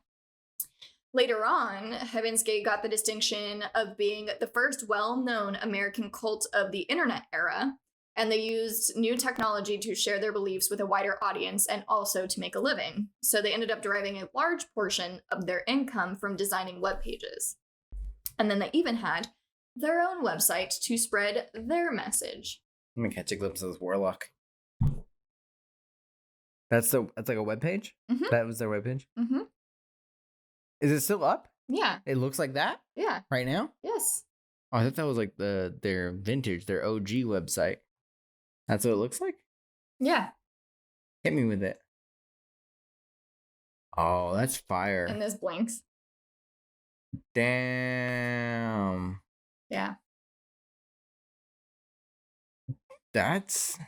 Later on, Heaven's Gate got the distinction of being the first well-known American cult of the internet era. And they used new technology to share their beliefs with a wider audience and also to make a living. So they ended up deriving a large portion of their income from designing web pages. And then they even had their own website to spread their message. Let me catch a glimpse of this warlock. That's like a web page? Mhm. That was their web page? Mm-hmm. Is it still up? Yeah. It looks like that Yeah. right now? Yes. Oh, I thought that was like their vintage, their OG website. That's what it looks like? Yeah. Hit me with it. Oh, that's fire. And this blinks. Damn. Yeah. That's...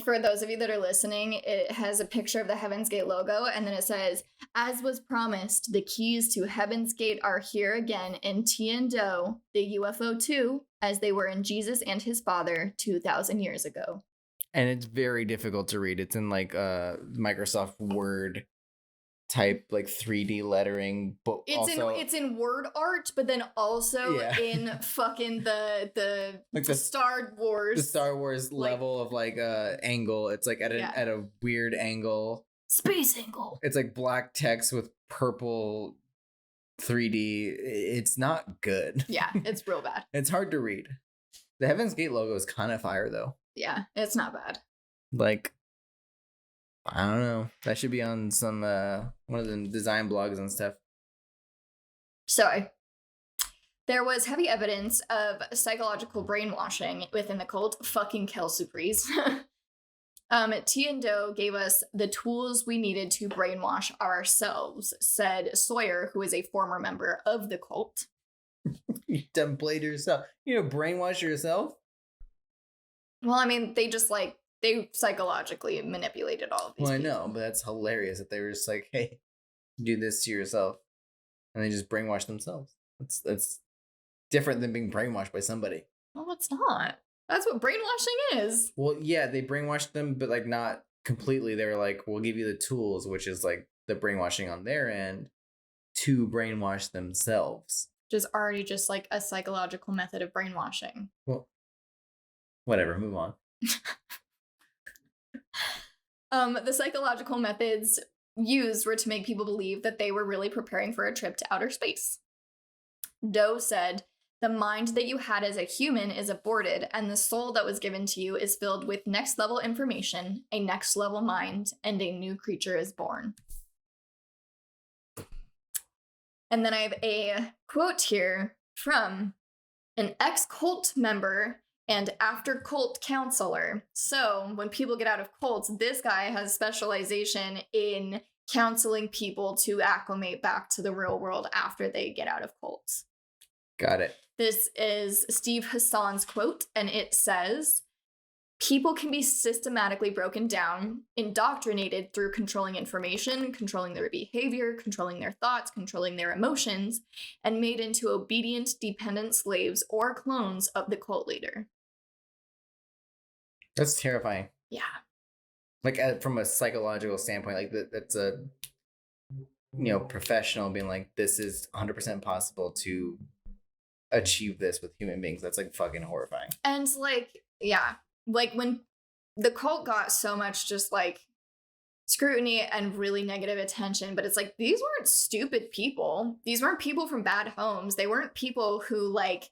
For those of you that are listening, it has a picture of the Heaven's Gate logo, and then it says, "As was promised, the keys to Heaven's Gate are here again in Tiando, the UFO 2, as they were in Jesus and his father 2,000 years ago." And it's very difficult to read. It's in like Microsoft Word type, like 3D lettering, but It's in word art, but then also in fucking the like Star Wars. The Star Wars level of like angle. It's like at a weird angle. Space angle. It's like black text with purple 3D. It's not good. Yeah, it's real bad. It's hard to read. The Heaven's Gate logo is kind of fire though. Yeah, it's not bad. Like, I don't know. That should be on some one of the design blogs and stuff. So, there was heavy evidence of psychological brainwashing within the cult. Fucking Kelsupries. Tiando gave us the tools we needed to brainwash ourselves, said Sawyer, who is a former member of the cult. You done played yourself. You know, brainwash yourself? Well, I mean, they just like, they psychologically manipulated all of these people. I know, but that's hilarious that they were just like, hey, do this to yourself. And they just brainwash themselves. That's different than being brainwashed by somebody. Well, it's not. That's what brainwashing is. Well, yeah, they brainwashed them, but like not completely. They were like, we'll give you the tools, which is like the brainwashing on their end, to brainwash themselves. Which is already just like a psychological method of brainwashing. Well, whatever, move on. The psychological methods used were to make people believe that they were really preparing for a trip to outer space. Doe said, "The mind that you had as a human is aborted, and the soul that was given to you is filled with next level information, a next level mind, and a new creature is born." And then I have a quote here from an ex-cult member and after cult counselor. So when people get out of cults, this guy has specialization in counseling people to acclimate back to the real world after they get out of cults. Got it. This is Steve Hassan's quote, and it says, "People can be systematically broken down, indoctrinated through controlling information, controlling their behavior, controlling their thoughts, controlling their emotions, and made into obedient, dependent slaves or clones of the cult leader." That's terrifying. Yeah. Like from a psychological standpoint, like that's a, professional being like, this is 100% possible to achieve this with human beings. That's like fucking horrifying. And like, yeah, like when the cult got so much just like scrutiny and really negative attention, but it's like, these weren't stupid people. These weren't people from bad homes. They weren't people who like,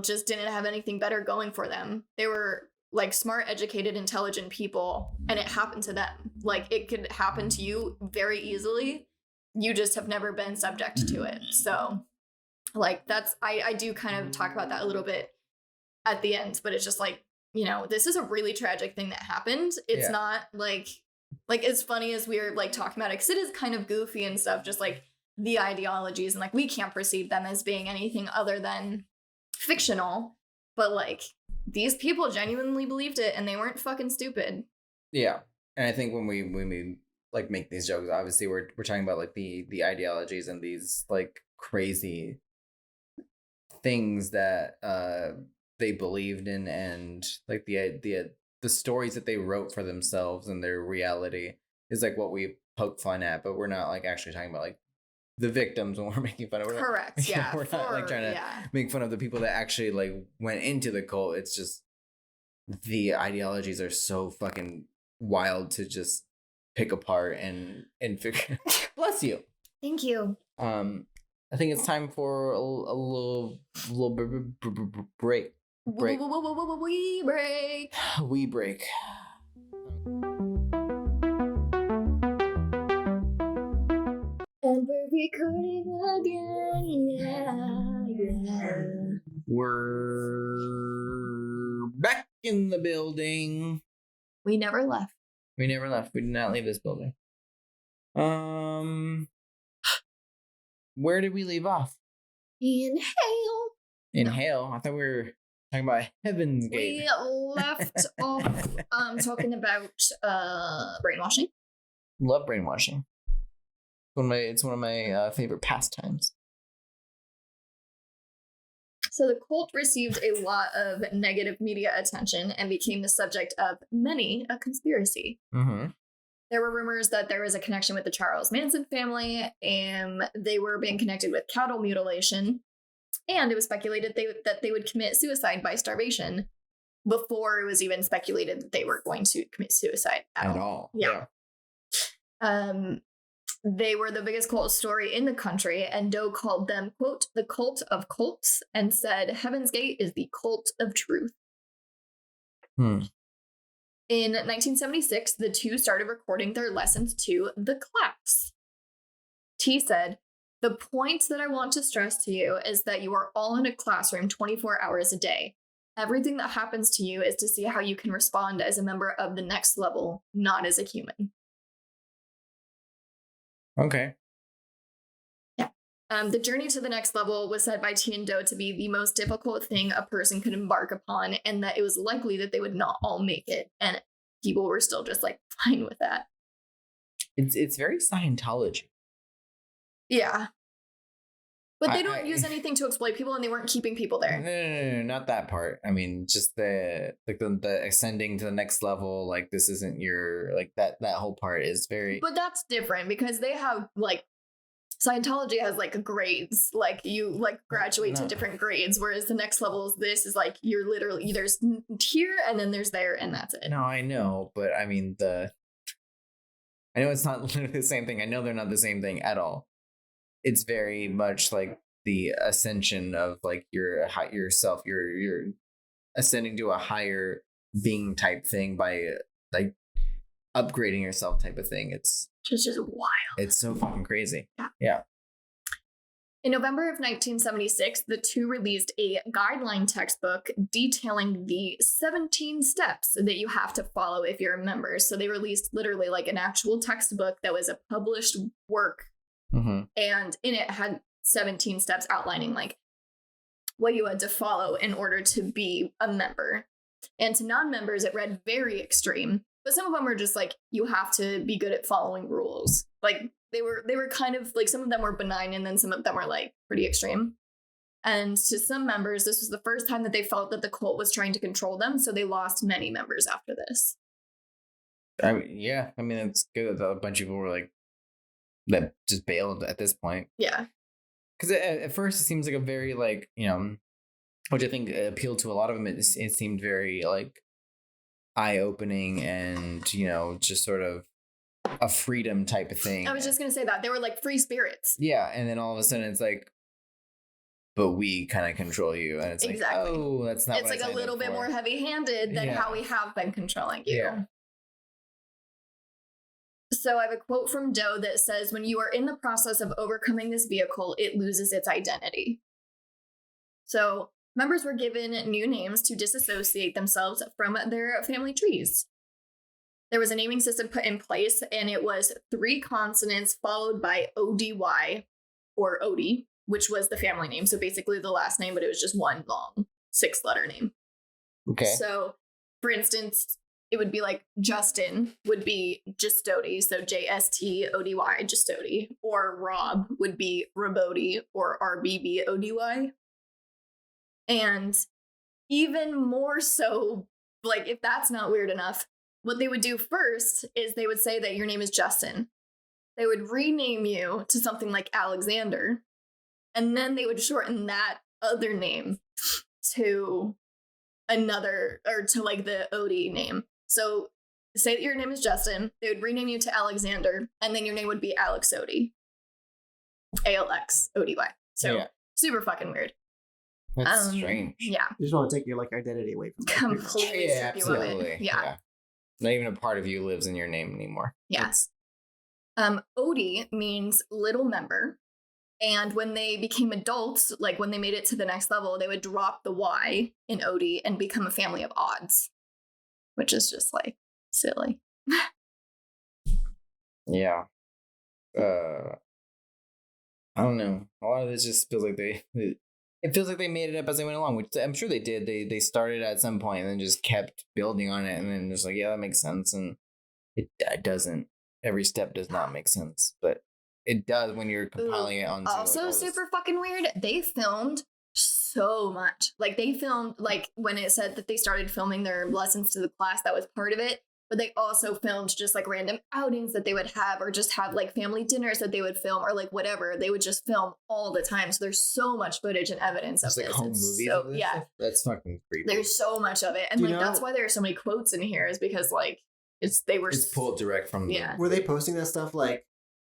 just didn't have anything better going for them. They were like smart, educated, intelligent people, and it happened to them. Like, it could happen to you very easily. You just have never been subject to it. So like, that's, I do kind of talk about that a little bit at the end, but it's just like, this is a really tragic thing that happened. It's not like as funny as we're like talking about it, because it is kind of goofy and stuff, just like the ideologies, and like we can't perceive them as being anything other than fictional, but like these people genuinely believed it and they weren't fucking stupid. Yeah. And I think when we like make these jokes, obviously we're talking about like the ideologies and these like crazy things that they believed in, and like the stories that they wrote for themselves and their reality is like what we poke fun at, but we're not like actually talking about like the victims when we're making fun of. Correct. Yeah. We're not like trying to make fun of the people that actually like went into the cult. It's just the ideologies are so fucking wild to just pick apart and figure. Bless you. Thank you. I think it's time for a little break. We break. We break. And we're recording again, yeah. We're back in the building. We never left. We never left. We did not leave this building. Where did we leave off? Inhale. Inhale. I thought we were talking about Heaven's Gate. We left off talking about brainwashing. Love brainwashing. It's one of my favorite pastimes. So the cult received a lot of negative media attention and became the subject of many a conspiracy. Mm-hmm. There were rumors that there was a connection with the Charles Manson family, and they were being connected with cattle mutilation. And it was speculated that they would commit suicide by starvation before it was even speculated that they were going to commit suicide at all. Yeah. They were the biggest cult story in the country, and Doe called them, quote, the cult of cults, and said Heaven's Gate is the cult of truth. In 1976, the two started recording their lessons to the class. T said, the point that I want to stress to you is that you are all in a classroom 24 hours a day. Everything that happens to you is to see how you can respond as a member of the next level, not as a human. Okay. Yeah. The journey to the next level was said by T and Doe to be the most difficult thing a person could embark upon, and that it was likely that they would not all make it, and people were still just like fine with that. It's very Scientology. Yeah. But they don't use anything to exploit people, and they weren't keeping people there. No, not that part. I mean, just the ascending to the next level. Like, this isn't your, like, that whole part is very. But that's different because they have, like, Scientology has, like, grades. Like, you, like, graduate to different grades, whereas the next level is this is, like, you're literally, there's here, and then there's there, and that's it. No, I know, but I mean, I know it's not literally the same thing. I know they're not the same thing at all. It's very much like the ascension of like yourself. You're ascending to a higher being type thing by like upgrading yourself type of thing. It's just wild. It's so fucking crazy. Yeah. In November of 1976, the two released a guideline textbook detailing the 17 steps that you have to follow if you're a member. So they released literally like an actual textbook that was a published work. Mm-hmm. And in it had 17 steps outlining like what you had to follow in order to be a member. And to non-members, it read very extreme. But some of them were just like, you have to be good at following rules. Like they were kind of like, some of them were benign, and then some of them were like pretty extreme. And to some members, this was the first time that they felt that the cult was trying to control them. So they lost many members after this. I mean, it's good that a bunch of people were like, that just bailed at this point. Yeah. Because at first it seems like a very like, which I think appealed to a lot of them. It seemed very like eye-opening and, just sort of a freedom type of thing. I was just going to say that. They were like free spirits. Yeah. And then all of a sudden it's like, but we kind of control you. And it's exactly. Like, oh, that's not it's what like a little bit more heavy-handed than how we have been controlling you. Yeah. So I have a quote from Doe that says, when you are in the process of overcoming this vehicle, it loses its identity. So members were given new names to disassociate themselves from their family trees. There was a naming system put in place, and it was 3 consonants followed by ODY, or Odie, which was the family name. So basically the last name, but it was just one long 6-letter name. Okay. So, for instance, it would be like Justin would be Justody, so Jstody, Justody, or Rob would be Rabody, or RBBODY. And even more so, like if that's not weird enough, what they would do first is they would say that your name is Justin. They would rename you to something like Alexander, and then they would shorten that other name to another, or to like the Odie name. So say that your name is Justin, they would rename you to Alexander, and then your name would be Alex Odie. ALXODY. So super fucking weird. That's strange. Yeah. You just want to take your like identity away from them. Completely. Yeah, absolutely. Yeah. Not even a part of you lives in your name anymore. Yes. Odie means little member, And when they became adults, like when they made it to the next level, they would drop the Y in OD and become a family of odds, which is just like silly. Yeah. I don't know. A lot of this just feels like it feels like they made it up as they went along, which I'm sure they did. They started at some point and then just kept building on it, and then just like, yeah, that makes sense, and it doesn't. Every step does not make sense, but it does when you're compiling it on. Also, like, super fucking weird. They filmed so much. Like they filmed like when it said that they started filming their lessons to the class, that was part of it. But they also filmed just like random outings that they would have, or just have like family dinners that they would film, or like whatever. They would just film all the time. So there's so much footage and evidence of like this. home movies. So, of this yeah, stuff? That's fucking creepy. there's so much of it, and like that's why there are so many quotes in here, is because like it's pulled direct from. Yeah. Were they posting that stuff like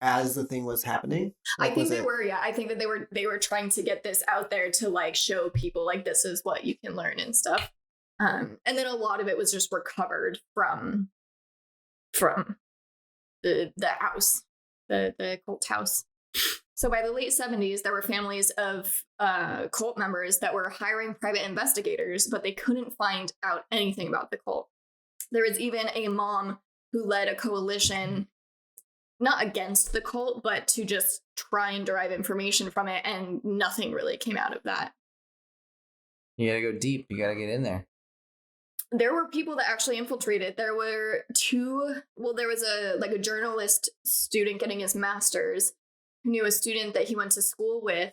as the thing was happening? Like, I think they were. Yeah, I think that they were trying to get this out there to like show people like this is what you can learn and stuff. And then a lot of it was just recovered from the house, the cult house. So by the late 70s, there were families of cult members that were hiring private investigators, but they couldn't find out anything about the cult. There was even a mom who led a coalition, not against the cult, but to just try and derive information from it, and nothing really came out of that. You gotta go deep. You gotta get in there. There were people that actually infiltrated. There were there was a journalist student getting his master's who knew a student that he went to school with,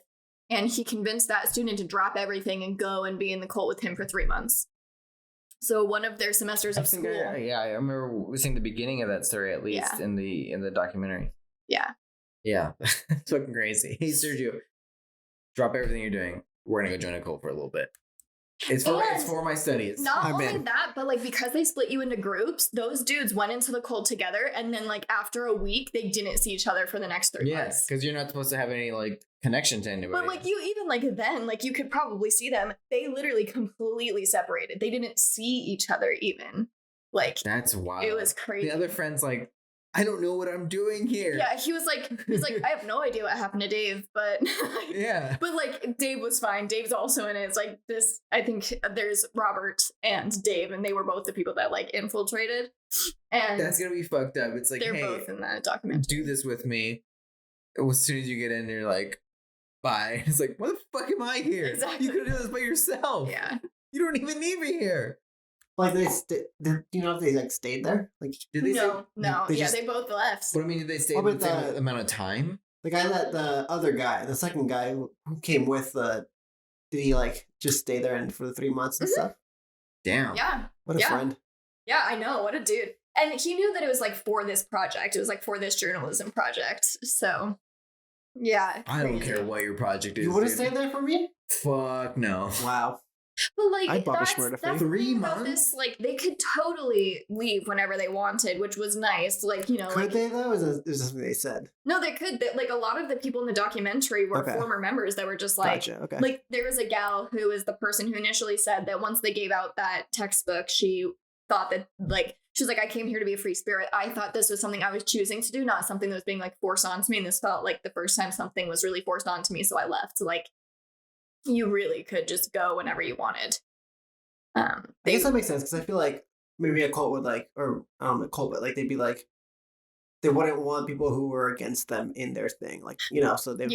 and he convinced that student to drop everything and go and be in the cult with him for 3 months. So one of their semesters of school. I remember seeing the beginning of that story, at least in the documentary. Yeah. Yeah. It's fucking crazy. Hey, Sergio, drop everything you're doing. We're gonna go join a cult for a little bit. It's for my studies. Not only that, but like because they split you into groups, those dudes went into the cult together, and then like after a week, they didn't see each other for the next 3 months. Yes, because you're not supposed to have any like connection to anybody. But like you even like then, like you could probably see them. They literally completely separated. They didn't see each other even. Like that's wild. It was crazy. The other friend's like, I don't know what I'm doing here. Yeah, he's like, I have no idea what happened to Dave, but yeah. But like Dave was fine. Dave's also in it. It's like this. I think there's Robert and Dave, and they were both the people that like infiltrated. And that's gonna be fucked up. It's like they're both in that documentary. Do this with me. As soon as you get in, you're like, bye. It's like, what the fuck am I here? Exactly. You could have done this by yourself. Yeah. You don't even need me here. Like do you know if they like stayed there? Like did they? No. They both left. But I mean, did they stay What the about same amount of time? The guy the other guy, the second guy who came with did he like just stay there and for the 3 months and stuff? Damn. Yeah. What a friend. Yeah, I know. What a dude. And he knew that it was like for this project. It was like for this journalism project. So yeah. I don't care what your project is. You would have stayed there for me? Fuck no. Wow. But like I'd that's for the 3 thing about months. this, like they could totally leave whenever they wanted, which was nice. Like, you know, Could like they though? Is this something they said? no, they could. Like a lot of the people in the documentary were Okay. former members that were just like, Gotcha. Okay. like there was a gal who was the person who initially said that once they gave out that textbook, she thought that like she's like, I came here to be a free spirit. I thought this was something I was choosing to do, not something that was being like forced onto me. And this felt like the first time something was really forced onto me, so I left. Like you really could just go whenever you wanted. I guess that makes sense because I feel like maybe a cult would like, or I don't know, a cult, but like they'd be like, they wouldn't want people who were against them in their thing, like so they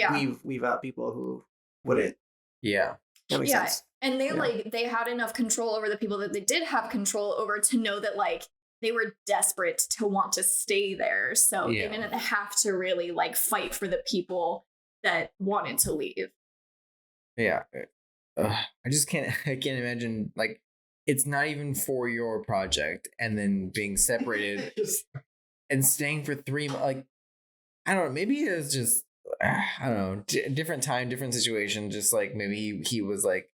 weave out people who wouldn't. Yeah, that makes sense. And they had enough control over the people that they did have control over to know that like they were desperate to want to stay there, so they didn't have to really like fight for the people that wanted to leave. Yeah, I just can't. I can't imagine like. It's not even for your project and then being separated and staying for 3 months. Like, I don't know. Maybe it was just, I don't know, different time, different situation. Just like maybe he was like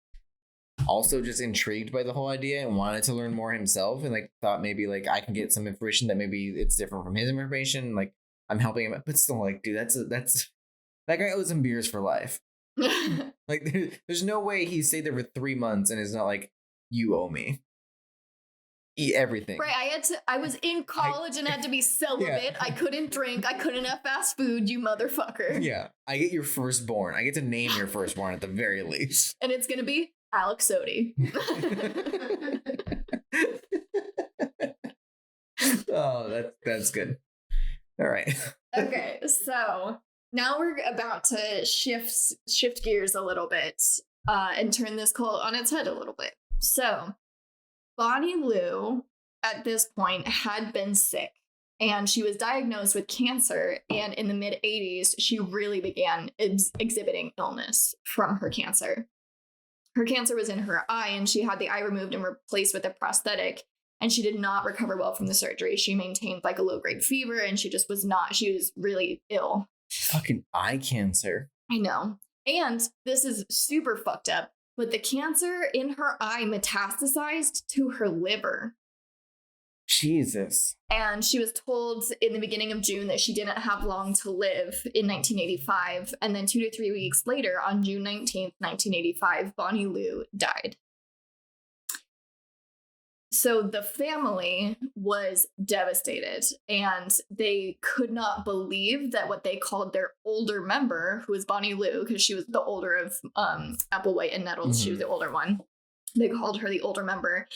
also just intrigued by the whole idea and wanted to learn more himself and like thought maybe like I can get some information that maybe it's different from his information. Like I'm helping him, but still like, dude, that's that guy owes him beers for life. Like there's no way he stayed there for 3 months and it's not like, you owe me. eat everything. Right. I was in college and had to be celibate. Yeah. I couldn't drink. I couldn't have fast food, you motherfucker. Yeah. I get your firstborn. I get to name your firstborn at the very least. And it's going to be Alex Sodi. Oh, that's good. All right. Okay. So now we're about to shift gears a little bit and turn this cult on its head a little bit. So Bonnie Lou, at this point, had been sick, and she was diagnosed with cancer, and in the mid-'80s, she really began exhibiting illness from her cancer. Her cancer was in her eye, and she had the eye removed and replaced with a prosthetic, and she did not recover well from the surgery. She maintained like a low-grade fever, and she was really ill. Fucking eye cancer. I know. And this is super fucked up. But the cancer in her eye metastasized to her liver. Jesus. And she was told in the beginning of June that she didn't have long to live in 1985. And then 2 to 3 weeks later, on June 19th, 1985, Bonnie Lou died. So the family was devastated, and they could not believe that what they called their older member, who was Bonnie Lou, because she was the older of Applewhite and Nettles, she was the older one. They called her the older member,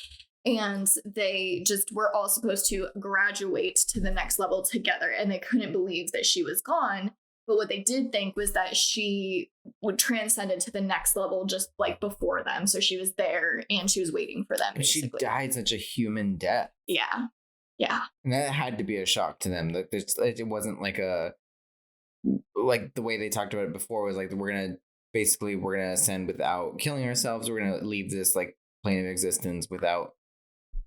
and they just were all supposed to graduate to the next level together, and they couldn't believe that she was gone. But what they did think was that she would transcend to the next level just like before them. So she was there and she was waiting for them. Basically. She died such a human death. Yeah. Yeah. And that had to be a shock to them. That it wasn't like the way they talked about it before was like, we're going to ascend without killing ourselves. We're going to leave this like plane of existence without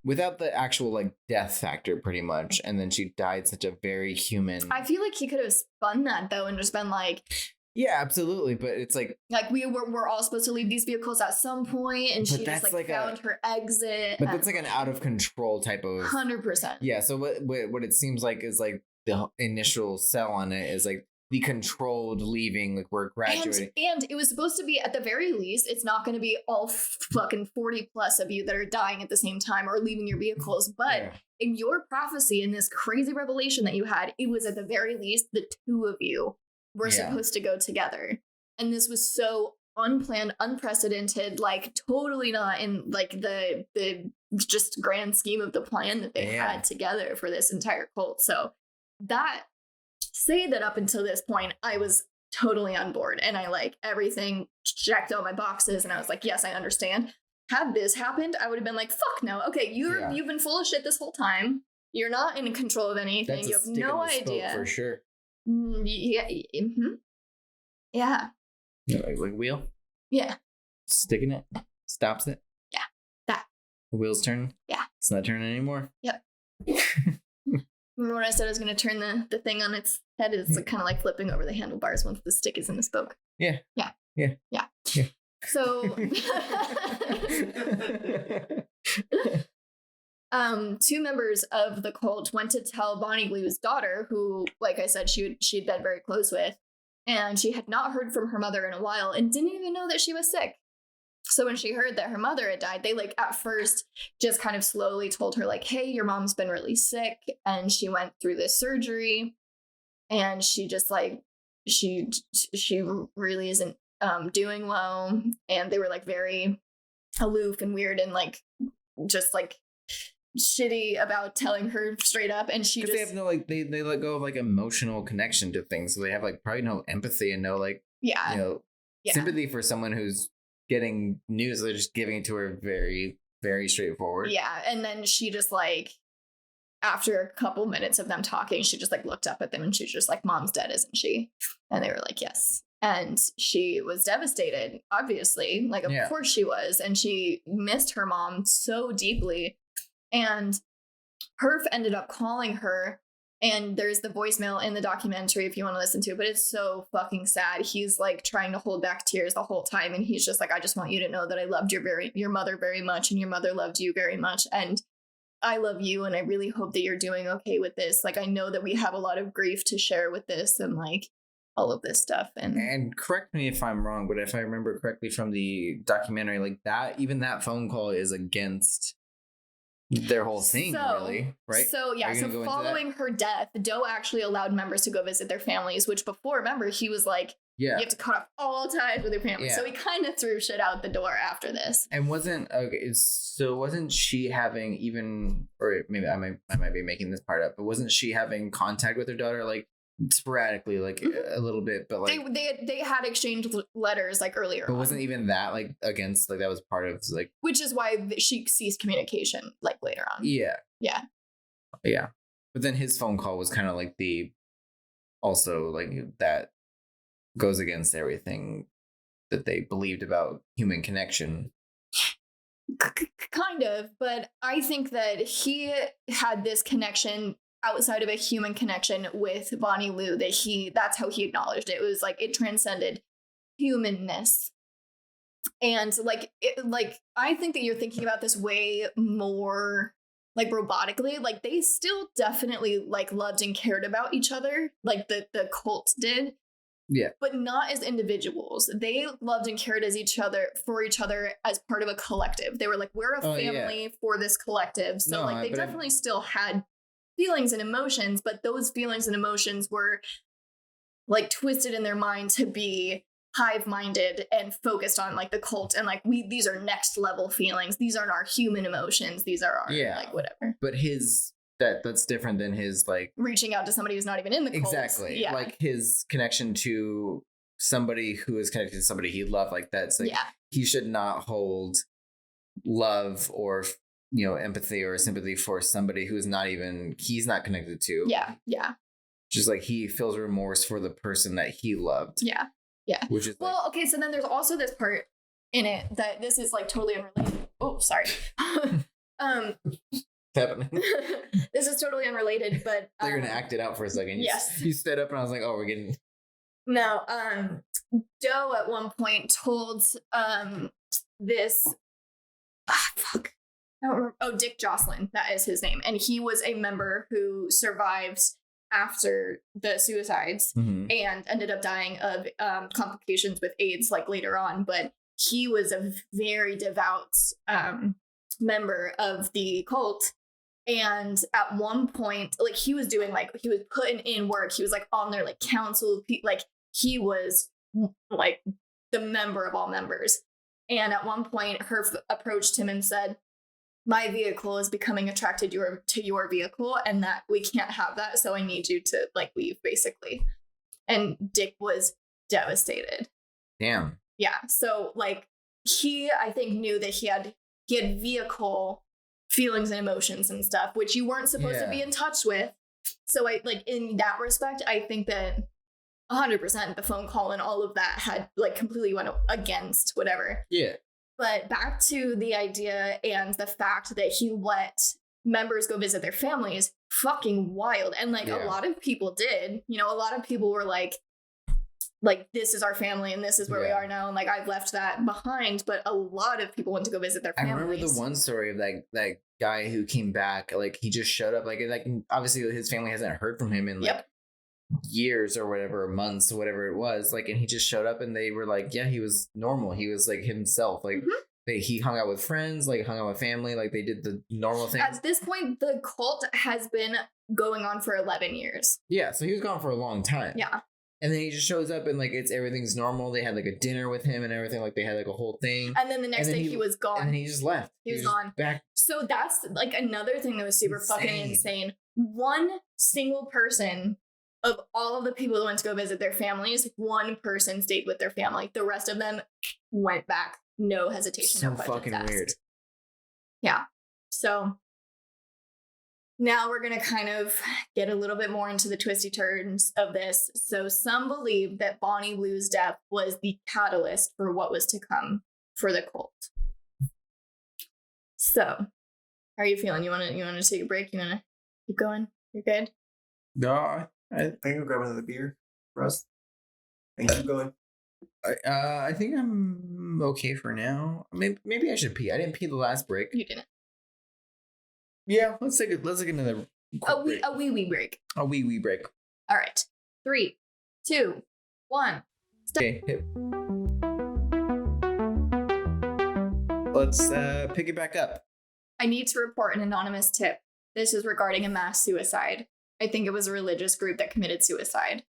the actual like death factor, pretty much. And then she died such a very human. I feel like he could have spun that though and just been like, yeah, absolutely. But it's like we're all supposed to leave these vehicles at some point, and she just like found her exit. But that's like an out of control type of 100%. Yeah. So what it seems like is like the initial sell on it is like the controlled leaving, like we're graduating. And it was supposed to be, at the very least, it's not going to be all fucking 40 plus of you that are dying at the same time or leaving your vehicles. But in your prophecy, in this crazy revelation that you had, it was at the very least the two of you were supposed to go together. And this was so unplanned, unprecedented, like totally not in like the just grand scheme of the plan that they had together for this entire cult. So that... say that up until this point, I was totally on board, and I like everything, checked all my boxes, and I was like, yes, I understand. Had this happened, I would have been like, fuck no. Okay, you've been full of shit this whole time. You're not in control of anything. You have no idea. For sure. Yeah. Mm-hmm. Yeah. Like wheel? Yeah. Sticking it? Stops it? Yeah. That. The wheel's turning? Yeah. It's not turning anymore? Yep. Remember when I said I was going to turn the thing on its head? It's like, kind of like flipping over the handlebars once the stick is in the spoke. Yeah. Yeah. Yeah. Yeah. Yeah. So, two members of the cult went to tell Bonnie Lou's daughter, who, like I said, she'd been very close with, and she had not heard from her mother in a while and didn't even know that she was sick. So when she heard that her mother had died, they like at first just kind of slowly told her like, hey, your mom's been really sick and she went through this surgery and she just like, she really isn't doing well. And they were like very aloof and weird and like just like shitty about telling her straight up. And she just, they have no like they let go of like emotional connection to things. So they have like probably no empathy and no like sympathy for someone who's getting news. They're just giving it to her very, very straightforward. Yeah. And then she just like, after a couple minutes of them talking, she just like looked up at them and she was just like, Mom's dead, isn't she? And they were like, yes. And she was devastated, obviously. Like, of course she was. And she missed her mom so deeply. And Perf ended up calling her. And there's the voicemail in the documentary if you want to listen to it, but it's so fucking sad. He's like trying to hold back tears the whole time. And he's just like, I just want you to know that I loved your mother very much, and your mother loved you very much. And I love you. And I really hope that you're doing okay with this. Like, I know that we have a lot of grief to share with this and like all of this stuff. And correct me if I'm wrong, but if I remember correctly from the documentary, like that, even that phone call is against their whole thing, really, right? So yeah, so following her death, Doe actually allowed members to go visit their families, which before, remember, he was like, you have to cut off all ties with your family. Yeah. So he kind of threw shit out the door after this. And wasn't she having even, or maybe I might be making this part up, but wasn't she having contact with her daughter like sporadically, like a little bit, but like they had exchanged letters like earlier. But wasn't even that like against, like that was part of like, which is why she ceased communication like later on. Yeah. Yeah. But then his phone call was kind of like also like that goes against everything that they believed about human connection. Kind of, but I think that he had this connection outside of a human connection with Bonnie Lou, that's how he acknowledged it. It was like it transcended humanness. And like I think that you're thinking about this way more like robotically. Like they still definitely like loved and cared about each other, like the cult did. Yeah. But not as individuals. They loved and cared as for each other as part of a collective. They were like, we're a family for this collective. So they definitely still had feelings and emotions, but those feelings and emotions were like twisted in their mind to be hive-minded and focused on like the cult, and like these are next level feelings. These aren't our human emotions. These are our like whatever. But that's different than his like reaching out to somebody who's not even in the cult. Exactly. Yeah. Like his connection to somebody who is connected to somebody he loved, like that's like he should not hold love or empathy or sympathy for somebody who's he's not connected to. Yeah. Just like he feels remorse for the person that he loved. Yeah. Which is okay. So then there's also this part in it that this is like totally unrelated. Oh, sorry. Happening. This is totally unrelated, but they're gonna act it out for a second. Yes. You stood up and I was like, oh, we're getting. No. Doe at one point told this. Fuck. I don't remember. Oh, Dick Jocelyn. That is his name, and he was a member who survived after the suicides and ended up dying of complications with AIDS like later on. But he was a very devout member of the cult. And at one point, like he was putting in work. He was like on their like council, like he was like the member of all members. And at one point, her approached him and said, "My vehicle is becoming attracted to your vehicle, and that we can't have that. So I need you to like leave, basically." And Dick was devastated. Damn. Yeah. So like I think knew that he had vehicle feelings and emotions and stuff, which you weren't supposed to be in touch with. So I like in that respect, I think that 100% the phone call and all of that had like completely went against whatever. Yeah. But back to the idea and the fact that he let members go visit their families, fucking wild. And like a lot of people did, a lot of people were like, this is our family and this is where we are now. And like, I've left that behind, but a lot of people went to go visit their families. I remember the one story of that guy who came back, like he just showed up, like obviously his family hasn't heard from him in like years or whatever, months or whatever it was. Like, and he just showed up and they were like, yeah, he was normal. He was like himself. Like he hung out with friends, like hung out with family. Like they did the normal thing. At this point, the cult has been going on for 11 years. Yeah. So he was gone for a long time. Yeah. And then he just shows up and like everything's normal. They had like a dinner with him and everything. Like they had like a whole thing. And then the next day he was gone. And then he just left. He was gone. Back. So that's like another thing that was super fucking insane. One single person of all of the people that went to go visit their families, one person stayed with their family. The rest of them went back. No hesitation. So no questions fucking asked. weird. Yeah. So now we're going to kind of get a little bit more into the twisty turns of this. So some believe that Bonnie Lou's death was the catalyst for what was to come for the cult. So how are you feeling? You want to take a break? You want to keep going? You're good? No, I think I'll grab another beer for us and keep going. I think I'm okay for now. Maybe I should pee. I didn't pee the last break. You didn't. Yeah, let's take another a wee break. A wee break. All right. 3, 2, 1. Okay. Let's pick it back up. I need to report an anonymous tip. This is regarding a mass suicide. I think it was a religious group that committed suicide.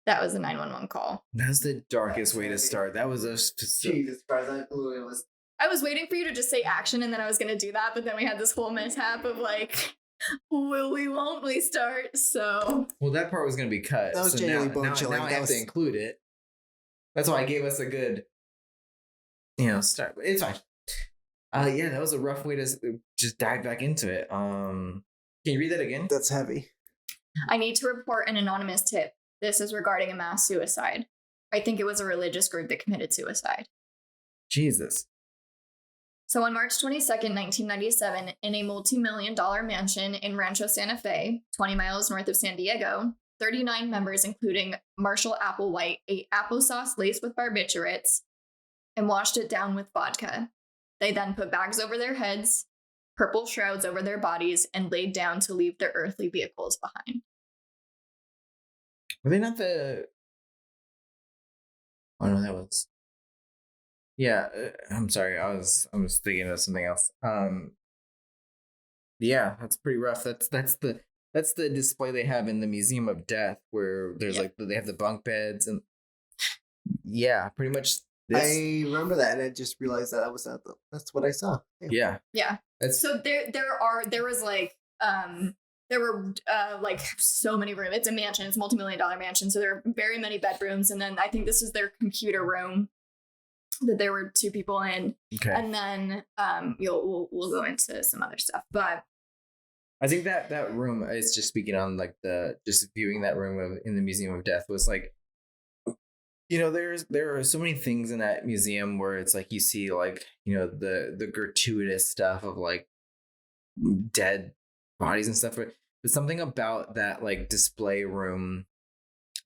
That was a 911 call. That's the darkest way to start. That was a Jesus Christ, I blew it. Was. I was waiting for you to just say action, and then I was going to do that, but then we had this whole mishap of like, will we, won't we start? So. Well, that part was going to be cut. That was genuinely bone-chilling. Now I have to include it. That's why I gave us a good, start. It's fine. Yeah, that was a rough way to just dive back into it. Can you read that again? That's heavy. I need to report an anonymous tip. This is regarding a mass suicide. I think it was a religious group that committed suicide. Jesus. So on March 22nd, 1997, in a multi-million-dollar mansion in Rancho Santa Fe, 20 miles north of San Diego, 39 members, including Marshall Applewhite, ate applesauce laced with barbiturates and washed it down with vodka. They then put bags over their heads, purple shrouds over their bodies, and laid down to leave their earthly vehicles behind. Were they not the... Oh, no, that was... Yeah, I'm sorry. I was thinking of something else. Yeah, that's pretty rough. That's the display they have in the Museum of Death, where there's like they have the bunk beds and yeah, pretty much. I remember that, and I just realized that that's what I saw. Yeah. So there was like there were like so many rooms. It's a mansion. It's a multi-million-dollar mansion, so there are very many bedrooms, and then I think this is their computer room that there were 2 people in. Okay. And then we'll go into some other stuff, but I think that room is just speaking on like just viewing that room in the Museum of Death was like, there are so many things in that museum where it's like you see like, the gratuitous stuff of like dead bodies and stuff, but something about that like display room,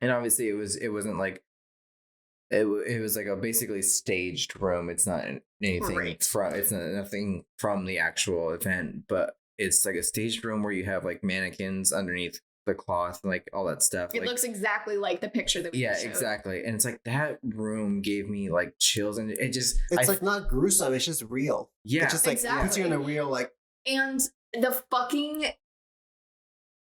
and obviously it wasn't like it was like a basically staged room. It's not anything nothing from the actual event, but it's like a staged room where you have like mannequins underneath the cloth and like all that stuff. It looks exactly like the picture that we showed. Exactly. And it's like that room gave me like chills, and it's like not gruesome, it's just real. Yeah. It just like puts you in a real like. And the fucking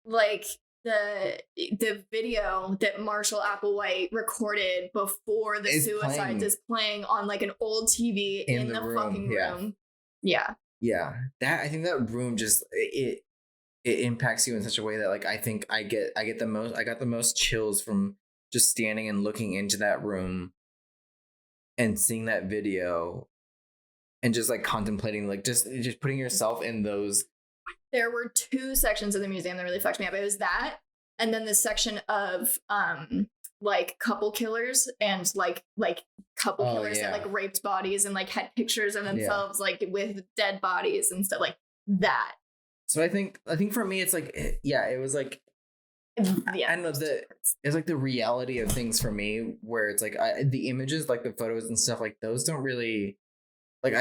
like the video that Marshall Applewhite recorded before the suicides is playing on like an old TV in the fucking room. Yeah. Yeah. I think that room just it impacts you in such a way that like I think I got the most chills from just standing and looking into that room and seeing that video and just like contemplating like just putting yourself in those. There were 2 sections of the museum that really fucked me up. It was that, and then the section of like couple killers and like couple killers that like raped bodies and like had pictures of themselves like with dead bodies and stuff like that. So I think for me it's like it was like I don't know, it's like the reality of things for me where it's like the images, like the photos and stuff like those don't really like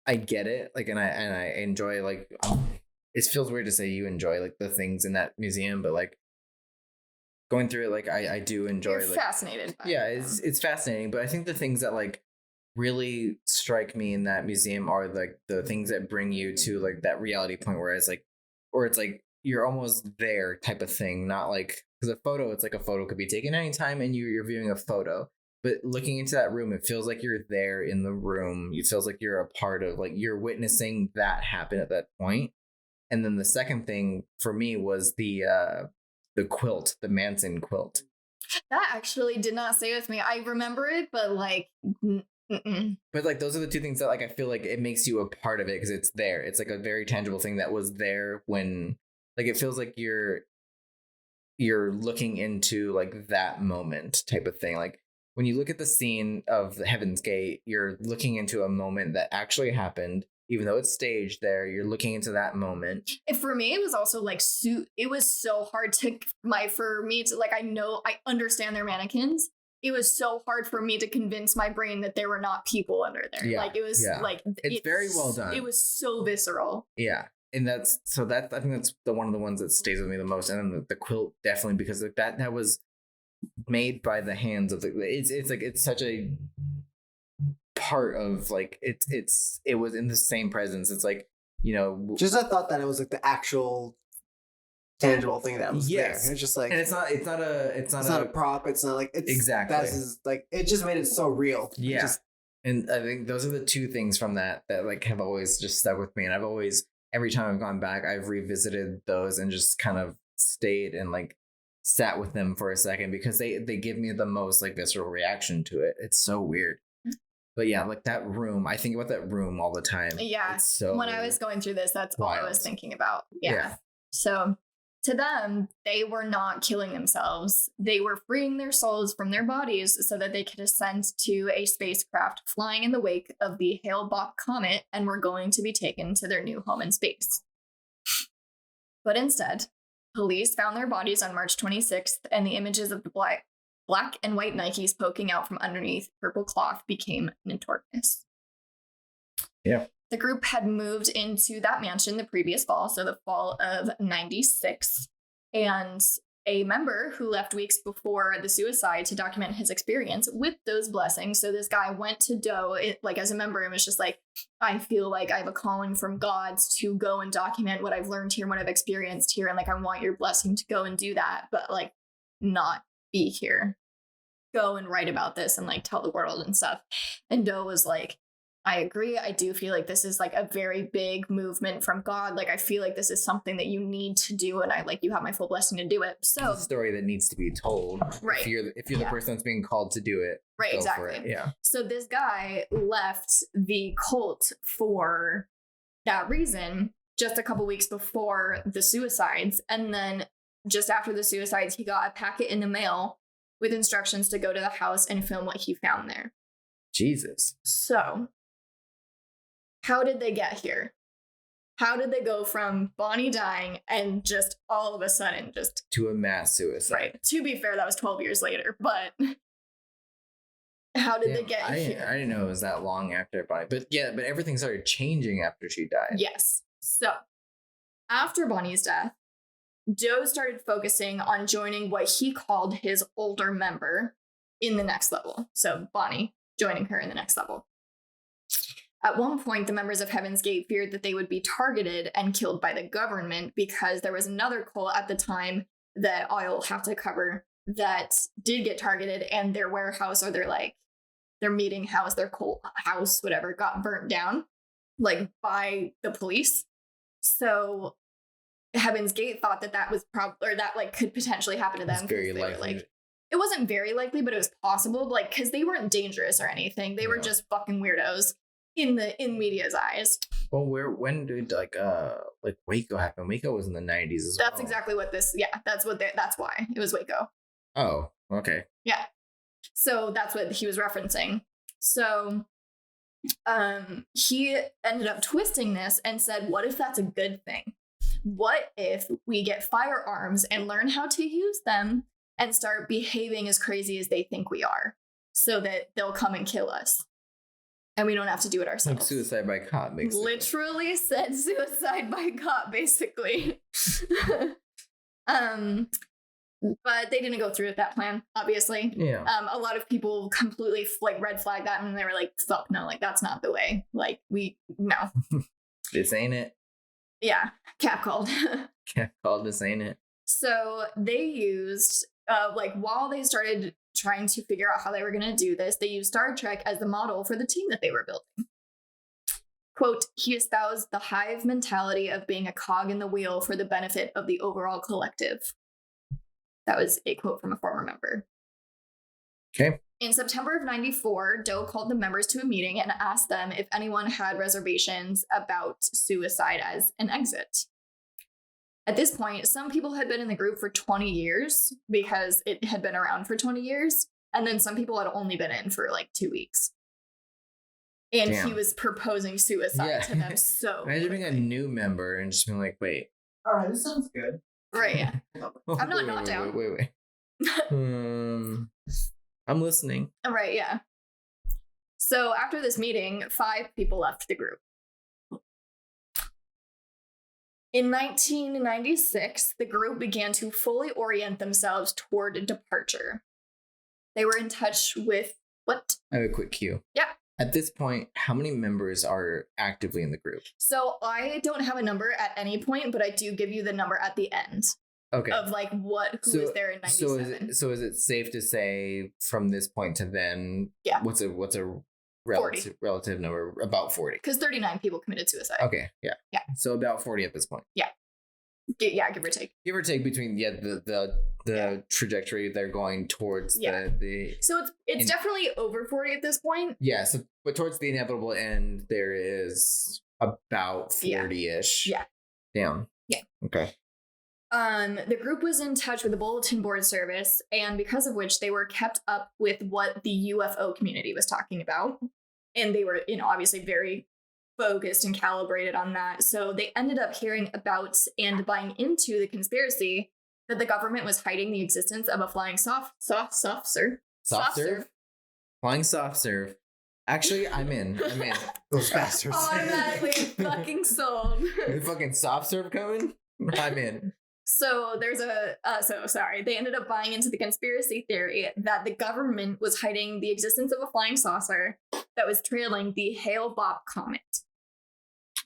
I get it, like, and I enjoy, like, it feels weird to say you enjoy, like, the things in that museum, but, like, going through it, like, I do enjoy, You're like, fascinated by it's fascinating, but I think the things that, like, really strike me in that museum are, like, the things that bring you to, like, that reality point where it's, like, or it's, like, you're almost there type of thing, not, like, because a photo, it's, like, a photo could be taken anytime, and you're viewing a photo. But looking into that room, it feels like you're there in the room. It feels like you're a part of, like, you're witnessing that happen at that point. And then the second thing for me was the quilt, the Manson quilt. That actually did not stay with me. I remember it, but like, But like, those are the 2 things that like I feel like it makes you a part of it because it's there. It's like a very tangible thing that was there when, like, it feels like you're looking into like that moment type of thing. Like, when you look at the scene of the Heaven's Gate, you're looking into a moment that actually happened, even though it's staged there. You're looking into that moment. And for me, it was also like it was so hard for me to like. I understand they're mannequins. It was so hard for me to convince my brain that there were not people under there. Yeah, like it was like it's very well done. It was so visceral. Yeah. And I think that's one of the ones that stays with me the most. And then the quilt definitely, because like that was made by the hands of it's such a part of like it was in the same presence. It's like, just I thought that it was like the actual tangible thing that was there. It's just like, and it's not a prop. It's not like it's exactly that's like it just made it so real. Yeah. And I think those are the two things from that like have always just stuck with me. And I've always, every time I've gone back, I've revisited those and just kind of stayed and like sat with them for a second, because they give me the most like visceral reaction to it. It's so weird. But yeah, like that room, I think about that room all the time. Yeah. So when I was going through this, that's wild. all I was thinking about. Yeah. So to them, they were not killing themselves. They were freeing their souls from their bodies so that they could ascend to a spacecraft flying in the wake of the Hale-Bopp comet and were going to be taken to their new home in space. But instead, police found their bodies on March 26th, and the images of the black and white Nikes poking out from underneath purple cloth became notorious. Yeah. The group had moved into that mansion the previous fall, so the fall of 96, and a member who left weeks before the suicide to document his experience with those blessings. So this guy went to Doe, like as a member, and was just like, I feel like I have a calling from God to go and document what I've learned here, what I've experienced here, and like I want your blessing to go and do that, but like not be here. Go and write about this and like tell the world and stuff. And Doe was like, I agree. I do feel like this is like a very big movement from God. Like, I feel like this is something that you need to do. And I like, you have my full blessing to do it. So it's a story that needs to be told. Right. If you're the person that's being called to do it. Right. Go Exactly. For it. Yeah. So this guy left the cult for that reason just a couple weeks before the suicides. And then just after the suicides, he got a packet in the mail with instructions to go to the house and film what he found there. Jesus. So how did they get here? How did they go from Bonnie dying and just all of a sudden just to a mass suicide? Right. To be fair, that was 12 years later, but how did they get here? I didn't know it was that long after Bonnie. But everything started changing after she died. Yes. So after Bonnie's death, Joe started focusing on joining what he called his older member in the next level. So Bonnie joining her in the next level. At one point, the members of Heaven's Gate feared that they would be targeted and killed by the government, because there was another cult at the time that I'll have to cover that did get targeted, and their warehouse or their meeting house, their cult house, whatever, got burnt down like by the police. So Heaven's Gate thought that was probably, or that like could potentially happen to them. It's very likely. It wasn't very likely, but it was possible, like, because they weren't dangerous or anything. They were just fucking weirdos in media's eyes. Well, when did like Waco happen? Waco was in the 90s as well. That's exactly what this. Yeah, that's why it was Waco. Oh, okay. Yeah. So that's what he was referencing. So he ended up twisting this and said, what if that's a good thing? What if we get firearms and learn how to use them and start behaving as crazy as they think we are, so that they'll come and kill us and we don't have to do it ourselves? Like suicide by cop, basically. Literally said suicide by cop, basically. But they didn't go through with that plan, obviously. Yeah. A lot of people completely like red flagged that, and they were like, fuck no, like that's not the way. Like no. This ain't it. Yeah. Cap called. Cap called, this ain't it. So they used, while they started trying to figure out how they were going to do this, they used Star Trek as the model for the team that they were building. Quote, he espoused the hive mentality of being a cog in the wheel for the benefit of the overall collective. That was a quote from a former member. Okay. In September of 94, Doe called the members to a meeting and asked them if anyone had reservations about suicide as an exit. At this point, some people had been in the group for 20 years because it had been around for 20 years. And then some people had only been in for like 2 weeks. And He was proposing suicide to them. So imagine being a new member and just being like, wait. All right, this sounds good. Right, yeah. I'm not down. Wait. I'm listening. Right, yeah. So after this meeting, 5 people left the group. In 1996, the group began to fully orient themselves toward departure. They were in touch with what? I have a quick cue. Yeah. At this point, how many members are actively in the group? So I don't have a number at any point, but I do give you the number at the end. Okay. Of like who was there in 97. So is it safe to say from this point to then? Yeah. What's a relative number? About 40. Because 39 people committed suicide. Okay. Yeah. Yeah. So about 40 at this point. Yeah. Yeah, give or take. Give or take between the trajectory they're going towards the. So it's definitely over 40 at this point. Yeah. So but towards the inevitable end, there is about 40-ish. Yeah. Damn. Yeah. Okay. The group was in touch with the bulletin board service, and because of which they were kept up with what the UFO community was talking about. And they were, obviously very focused and calibrated on that. So they ended up hearing about and buying into the conspiracy that the government was hiding the existence of a flying soft serve. Flying soft serve. Actually, I'm in. Those bastards. Automatically fucking sold. The fucking soft serve coming? I'm in. So there's they ended up buying into the conspiracy theory that the government was hiding the existence of a flying saucer that was trailing the Hale-Bopp comet.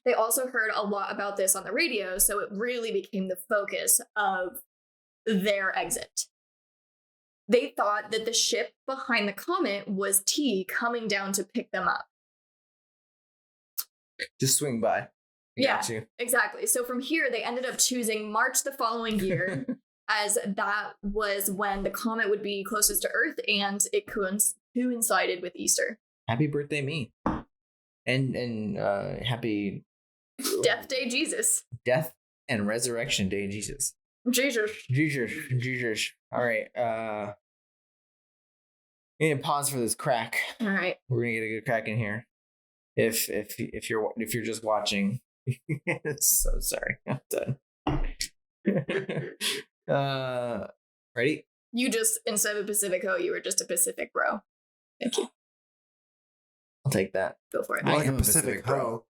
They also heard a lot about this on the radio, so it really became the focus of their exit. They thought that the ship behind the comet was T coming down to pick them up. Just swing by. Yeah, exactly. So from here, they ended up choosing March the following year, as that was when the comet would be closest to Earth, and it coincided with Easter. Happy birthday, me. And happy... Death Day, Jesus. Death and Resurrection Day, Jesus. Jesus. All right. We need to pause for this crack. All right. We're gonna get a good crack in here. If you're just watching, so sorry. I'm done. Ready? You just, instead of a Pacific Ho, you were just a Pacific bro. Thank you. I'll take that. Go for it. I am a Pacific bro.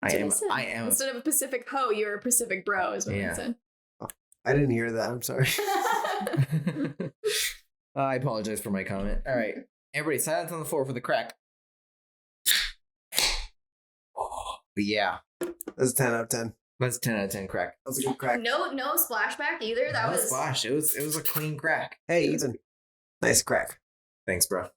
I am. Instead of a Pacific Ho, you're a Pacific bro, is what I said. I didn't hear that. I'm sorry. I apologize for my comment. All right. Everybody, silence on the floor for the crack. But yeah. That's 10 out of 10. That's 10 out of 10 crack. That was a good crack. No splashback either. That was splash. It was a clean crack. Hey, Ethan. Nice crack. Thanks, bro.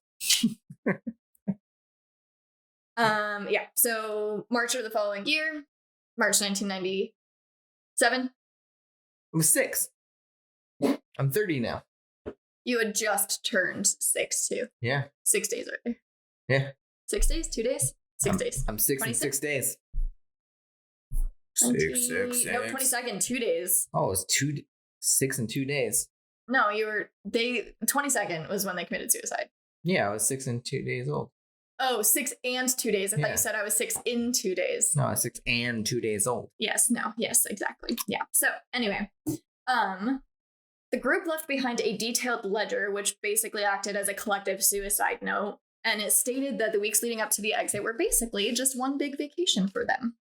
Yeah. So March of the following year, March 1997. I'm 6. I'm 30 now. You had just turned 6 too. Yeah. 6 days right there. Yeah. 6 days? 2 days? 6 days. I'm 6 in 6 days. 6. No, 22nd, 2 days. Oh, it's 6 in 2 days. No, 22nd was when they committed suicide. Yeah, I was 6 and 2 days old. Oh, 6 and 2 days. I thought you said I was 6 in 2 days. No, I was 6 and 2 days old. Yes, exactly. Yeah. So anyway, the group left behind a detailed ledger, which basically acted as a collective suicide note. And it stated that the weeks leading up to the exit were basically just one big vacation for them.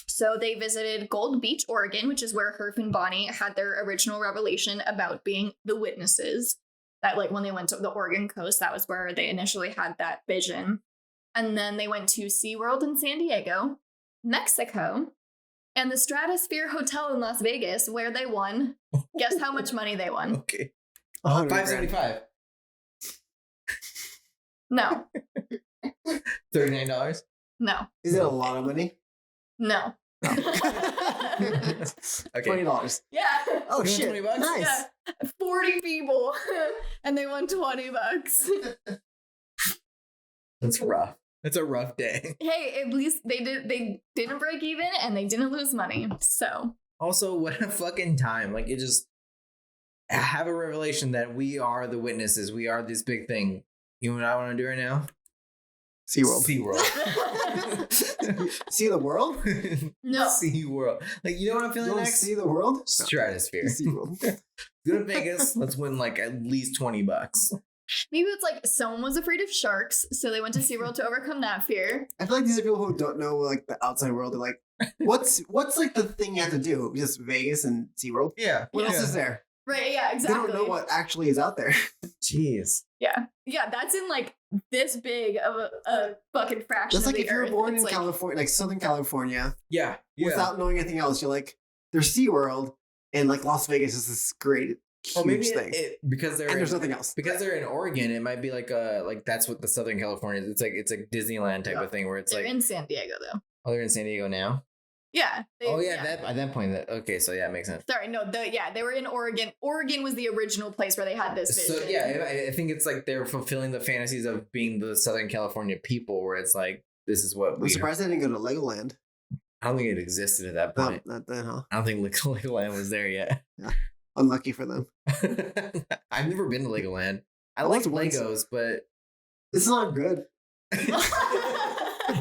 So they visited Gold Beach, Oregon, which is where Herf and Bonnie had their original revelation about being the witnesses. That, like, when they went to the Oregon coast, that was where they initially had that vision. And then they went to SeaWorld in San Diego, Mexico, and the Stratosphere Hotel in Las Vegas, where they won. Guess how much money they won? Okay. $575. No. $39? No. Is it a lot of money? No. Okay. $20. Yeah. Oh, shit. $20? Nice. Yeah. 40 people. And they won $20. That's rough. That's a rough day. Hey, at least they didn't break even and they didn't lose money. So also, what a fucking time. Like, it just have a revelation that we are the witnesses. We are this big thing. You know what I want to do right now? SeaWorld. See the world? No. SeaWorld. Like, you know what I'm feeling next? See the world? Stratosphere. SeaWorld. Go to Vegas. Let's win like at least $20. Maybe it's like someone was afraid of sharks, so they went to SeaWorld to overcome that fear. I feel like these are people who don't know like the outside world. They're like, what's like the thing you have to do? Just Vegas and SeaWorld? Yeah. What else is there? Right, yeah, exactly. They don't know what actually is out there. Jeez. Yeah. Yeah, that's in like this big of a fucking fraction. That's like of the if you're earth. born It's in like, California, like Southern California, Yeah. without knowing anything else, you're like, there's SeaWorld, and like Las Vegas is this great huge thing. Because and there's nothing else. Because they're in Oregon, it might be like that's what the Southern California is. It's like Disneyland type of thing where it's they're like in San Diego though. Oh, they're in San Diego now? Yeah. That at that point okay, so yeah, it makes sense. Sorry, no, they were in Oregon. Oregon was the original place where they had this vision. So yeah, I think it's like they're fulfilling the fantasies of being the Southern California people, where it's like this is what I'm surprised they didn't go to Legoland. I don't think it existed at that point. Not then, huh? I don't think Legoland was there yet. Yeah, unlucky for them. I've never been to Legoland. I like Legos, but it's not good.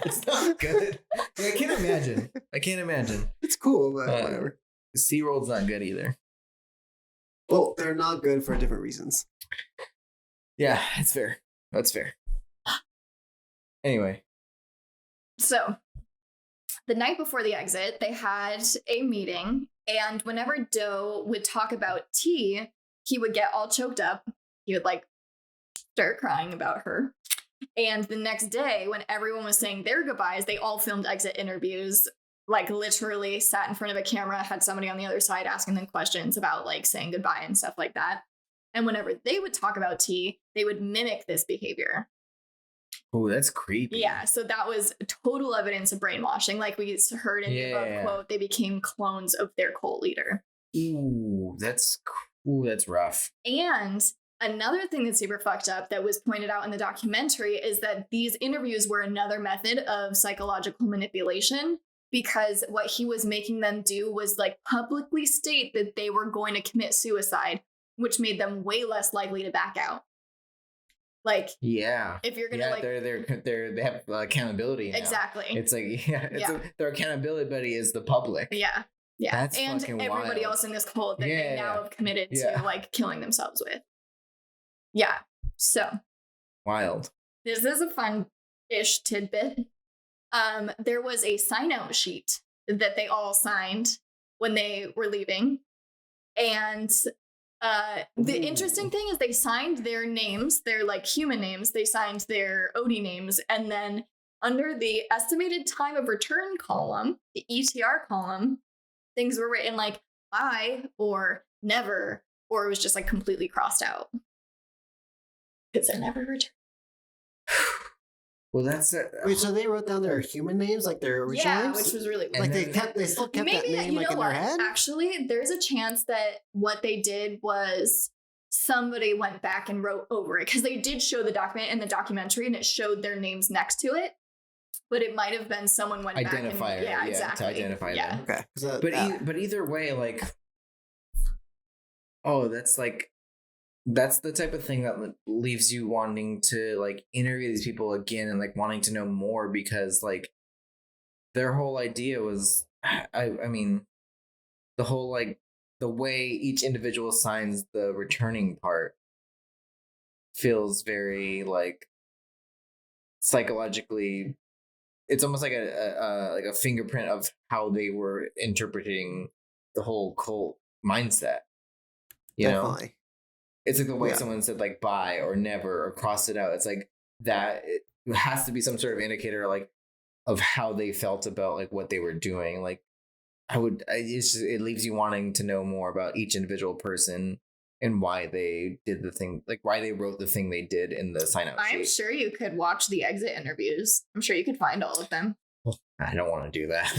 It's not good. I can't imagine. It's cool, but whatever. SeaWorld's not good either. Well, they're not good for different reasons. Yeah, it's fair. That's fair. Anyway. So, the night before the exit, they had a meeting, and whenever Doe would talk about T, he would get all choked up. He would like start crying about her. And the next day, when everyone was saying their goodbyes, they all filmed exit interviews, like literally sat in front of a camera, had somebody on the other side asking them questions about like saying goodbye and stuff like that. And whenever they would talk about T, they would mimic this behavior. Oh, that's creepy. Yeah, so that was total evidence of brainwashing. Like we heard in the above quote, they became clones of their cult leader. Ooh, that's rough. And another thing that's super fucked up that was pointed out in the documentary is that these interviews were another method of psychological manipulation, because what he was making them do was like publicly state that they were going to commit suicide, which made them way less likely to back out. Like, yeah, if you're gonna they have accountability now. Exactly. It's like their accountability buddy is the public. Yeah. That's and fucking everybody wild. else in this cult that they now have committed to like killing themselves with. Yeah. So wild. This is a fun-ish tidbit. There was a sign-out sheet that they all signed when they were leaving. And the interesting thing is they signed their names, their like human names, they signed their OD names, and then under the estimated time of return column, the ETR column, things were written like bye or never, or it was just like completely crossed out. Because they're never returned. Well, that's wait. So they wrote down their human names, like their original names, which was really weird. Like they still kept that name like in their head. Actually, there's a chance that what they did was somebody went back and wrote over it, because they did show the document in the documentary, and it showed their names next to it. But it might have been someone went back and exactly to identify them. Okay, but either way, like, that's the type of thing that leaves you wanting to like interview these people again and like wanting to know more, because like their whole idea was, I mean, the whole like the way each individual signs the returning part feels very like psychologically, it's almost like a fingerprint of how they were interpreting the whole cult mindset. You Definitely. know? It's like the way someone said like bye or never or crossed it out. It's like that it has to be some sort of indicator like of how they felt about like what they were doing. Like it leaves you wanting to know more about each individual person and why they did the thing, like why they wrote the thing they did in the sign out sheet. I'm sure you could watch the exit interviews. I'm sure you could find all of them. I don't want to do that.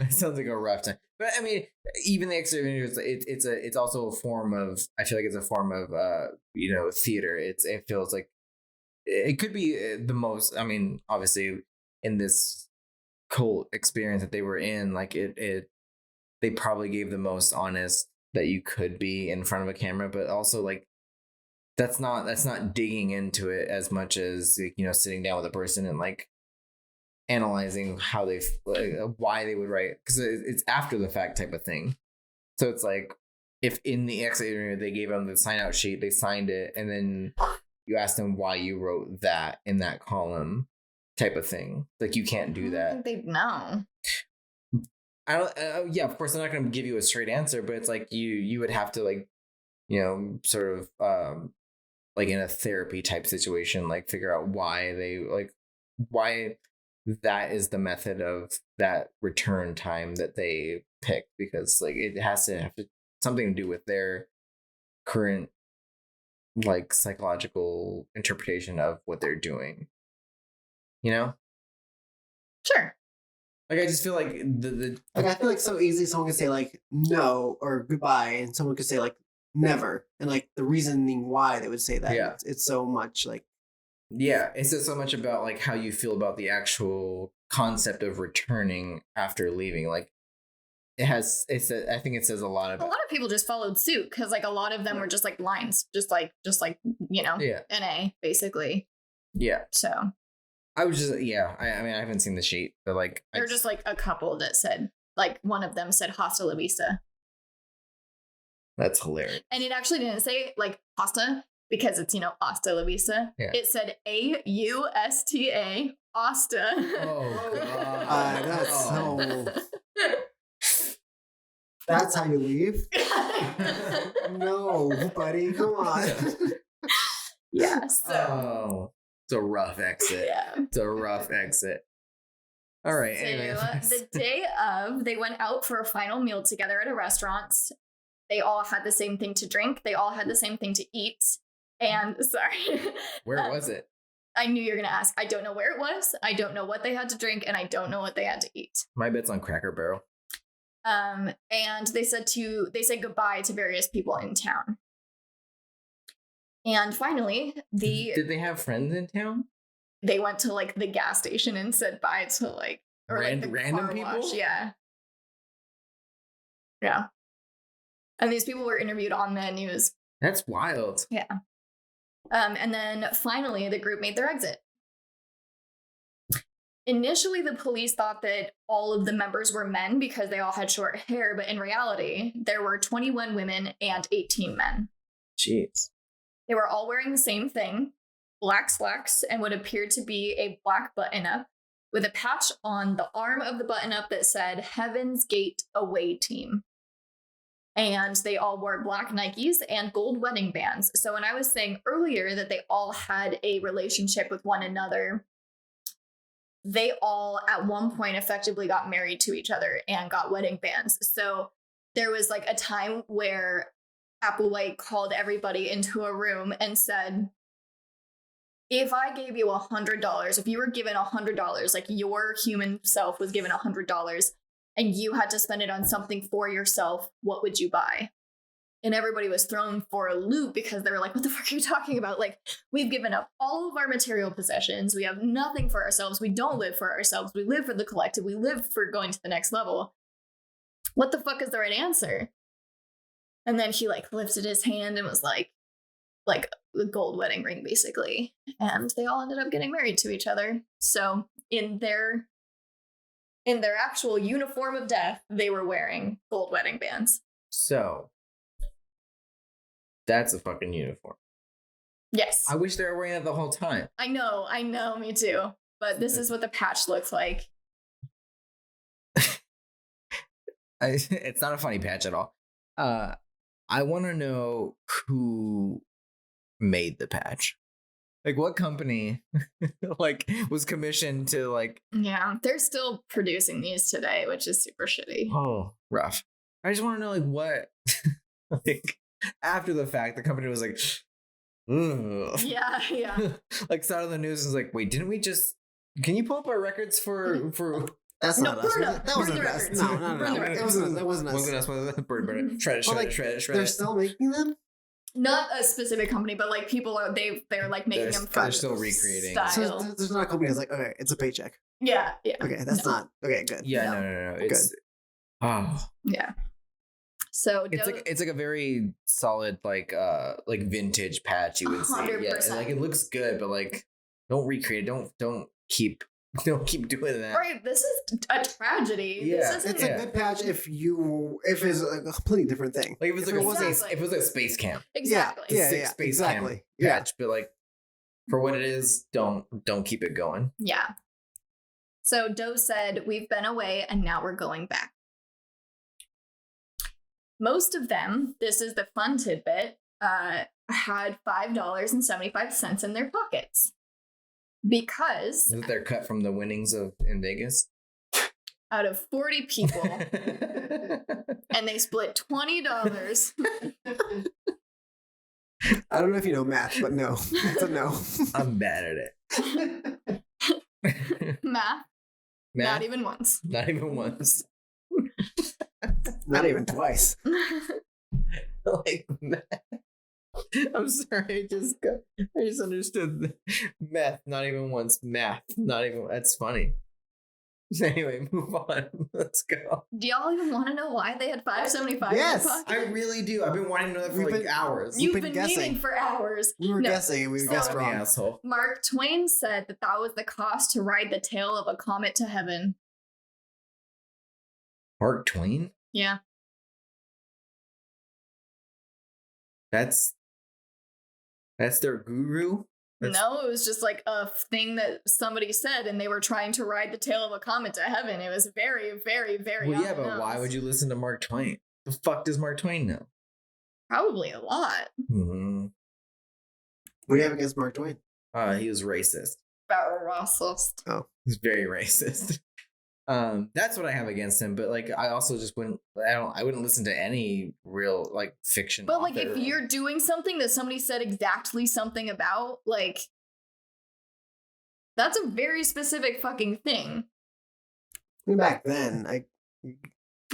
That sounds like a rough time. But I mean, even the exit interviews, it's also a form of, I feel like it's a form of theater. It feels like it could be the most, I mean, obviously in this cult experience that they were in, like they probably gave the most honest that you could be in front of a camera, but also like that's not digging into it as much as, you know, sitting down with a person and like analyzing how they why they would write, because it's after the fact type of thing. So it's like if in the exit interview they gave them the sign out sheet, they signed it, and then you asked them why you wrote that in that column type of thing. Like you can't do that. I don't think they'd know. I don't. Yeah, of course, I'm not going to give you a straight answer, but it's like you would have to like, you know, sort of like in a therapy type situation, like figure out why that is the method of that return time that they picked, because like it has to have something to do with their current like psychological interpretation of what they're doing, you know? Sure. Like I just feel like like I feel like so easy someone could say like no or goodbye, and someone could say like never, and like the reasoning why they would say that, it's so much like, it says so much about like how you feel about the actual concept of returning after leaving. Like I think it says a lot about. A lot of people just followed suit because like a lot of them were just like lines, just like NA basically. Yeah. So I was just I mean I haven't seen the sheet, but like there were just like a couple that said, like one of them said hasta la vista. That's hilarious. And it actually didn't say like pasta because it's hasta la vista. Yeah. It said AUSTA Asta. Oh god. That's so. That's how you leave? No, buddy, come on. Yeah. So. It's a rough exit. Yeah. It's a rough exit. All right. So anyway. The day of, they went out for a final meal together at a restaurant. They all had the same thing to drink. They all had the same thing to eat. And sorry. Where was it? I knew you were going to ask. I don't know where it was. I don't know what they had to drink, and I don't know what they had to eat. My bet's on Cracker Barrel. And they said goodbye to various people in town. And finally, did they have friends in town? They went to like the gas station and said bye to like random people. Wash. Yeah. And these people were interviewed on the news. That's wild. Yeah. And then finally, the group made their exit. Initially, the police thought that all of the members were men because they all had short hair, but in reality, there were 21 women and 18 men. Jeez. They were all wearing the same thing, black slacks, and what appeared to be a black button-up with a patch on the arm of the button-up that said Heaven's Gate Away Team. And they all wore black Nikes and gold wedding bands. So when I was saying earlier that they all had a relationship with one another, they all at one point effectively got married to each other and got wedding bands. So there was like a time where Applewhite called everybody into a room and said, if I gave you $100, if you were given $100, like your human self was given $100 and you had to spend it on something for yourself, what would you buy? And everybody was thrown for a loop because they were like, what the fuck are you talking about? Like, we've given up all of our material possessions. We have nothing for ourselves. We don't live for ourselves. We live for the collective. We live for going to the next level. What the fuck is the right answer? And then he like lifted his hand and was like a gold wedding ring, basically. And they all ended up getting married to each other. So in their actual uniform of death, they were wearing gold wedding bands. So that's a fucking uniform. Yes. I wish they were wearing that the whole time. I know, me too. But this is what the patch looks like. It's not a funny patch at all. I want to know who made the patch. Like what company like was commissioned to like. Yeah, they're still producing these today, which is super shitty. Oh, rough. I just want to know like what like after the fact the company was like, ugh. Yeah. Like saw it on the news and was like, wait, didn't we just, can you pull up our records for That's not us. That wasn't us. No. That wasn't us. Burn it. Shred it. They're still making them? Not a specific company, but like people are they're like making them for they're still recreating. So there's not a company that's like, okay, it's a paycheck. Yeah. Okay, that's not okay, good. Yeah, no. It's good. Oh. Yeah. So it's like a very solid like vintage patch, you would 100%. see. Yeah, like it looks good, but like don't recreate it. Don't keep doing that. Right, this is a tragedy. Yeah, it's a good patch if it's like a completely different thing. Like if it was a space camp. Exactly. Yeah, space camp patch, but like for what it is, don't keep it going. Yeah. So Doe said, "We've been away and now we're going back." Most of them, this is the fun tidbit, had $5.75 in their pockets because was it their cut from the winnings in Vegas? Out of 40 people, and they split $20. I don't know if you know math, but no, it's a no. I'm bad at it. Math? Not even once. Not even once. Not even twice. Like math. I'm sorry, I just understood math. Not even once. Math. Not even. That's funny. Anyway, move on. Let's go. Do y'all even want to know why they had $5.75? Yes, in their pocket? I really do. I've been wanting to know that for hours. You've been meaning for hours. We were guessing, and we guessed wrong. Asshole. Mark Twain said that was the cost to ride the tail of a comet to heaven. Mark Twain? Yeah. That's their guru? No, it was just like a thing that somebody said, and they were trying to ride the tail of a comet to heaven. It was very, very, very. Well, yeah, but why would you listen to Mark Twain? The fuck does Mark Twain know? Probably a lot. Mm-hmm. What do you have against Mark Twain? He was racist. Very racist. Oh, he's very racist. That's what I have against him. But like, I also just wouldn't. I wouldn't listen to any real like fiction. But like, if you're doing something that somebody said exactly something about, like, that's a very specific fucking thing. Back then,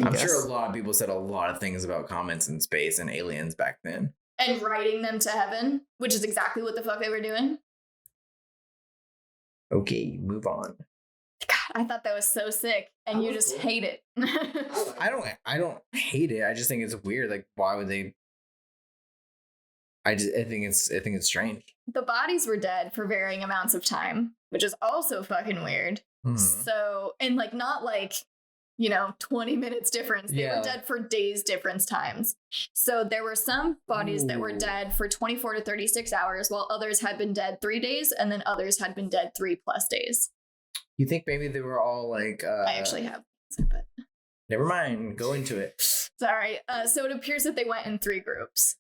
I'm sure a lot of people said a lot of things about comets in space and aliens back then. And riding them to heaven, which is exactly what the fuck they were doing. Okay, move on. God, I thought that was so sick, and you just hate it. I don't hate it. I just think it's weird. Like, why would they? I think it's strange. The bodies were dead for varying amounts of time, which is also fucking weird. Mm-hmm. So, and like, not like, 20 minutes difference. They were dead for days difference times. So there were some bodies that were dead for 24 to 36 hours, while others had been dead 3 days, and then others had been dead 3+ days. You think maybe they were all like... I actually have. But... Never mind. Go into it. Sorry. So it appears that they went in 3 groups.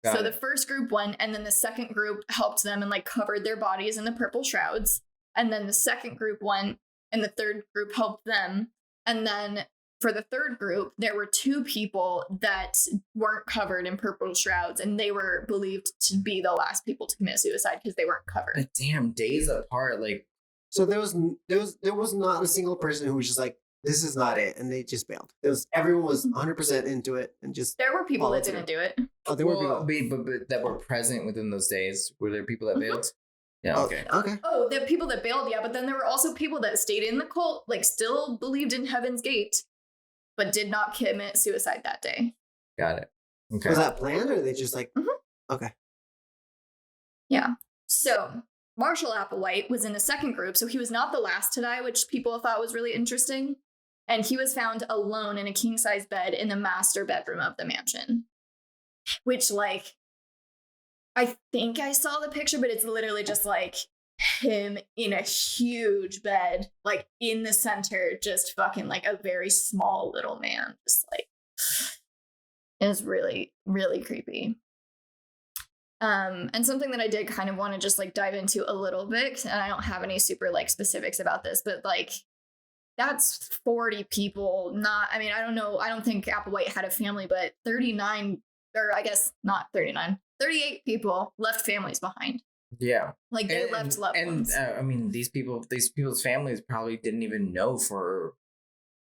So the first group went, and then the second group helped them and like covered their bodies in the purple shrouds. And then the second group went, and the third group helped them. And then for the third group, there were 2 people that weren't covered in purple shrouds, and they were believed to be the last people to commit suicide because they weren't covered. But damn, days apart, like... So there was not a single person who was just like, this is not it, and they just bailed. Everyone was 100% into it, and just... There were people that didn't do it. Oh, there were people. But that were present within those days. Were there people that bailed? Yeah, okay. Okay. Oh, the people that bailed, yeah, but then there were also people that stayed in the cult, like still believed in Heaven's Gate, but did not commit suicide that day. Got it. Okay. Was that planned, or are they just like... Mm-hmm. Okay. Yeah. So... Marshall Applewhite was in the second group, so he was not the last to die, which people thought was really interesting. And he was found alone in a king-size bed in the master bedroom of the mansion. Which, like, I think I saw the picture, but it's literally just, like, him in a huge bed, like, in the center, just fucking, like, a very small little man. Just, like, it was really, really creepy. And something that I did kind of want to just like dive into a little bit, and I don't have any super like specifics about this, but like that's 40 people. I don't know. I don't think Applewhite had a family, but 39, or I guess not 39, 38 people left families behind. Yeah. Like they left loved ones. These people's families probably didn't even know for.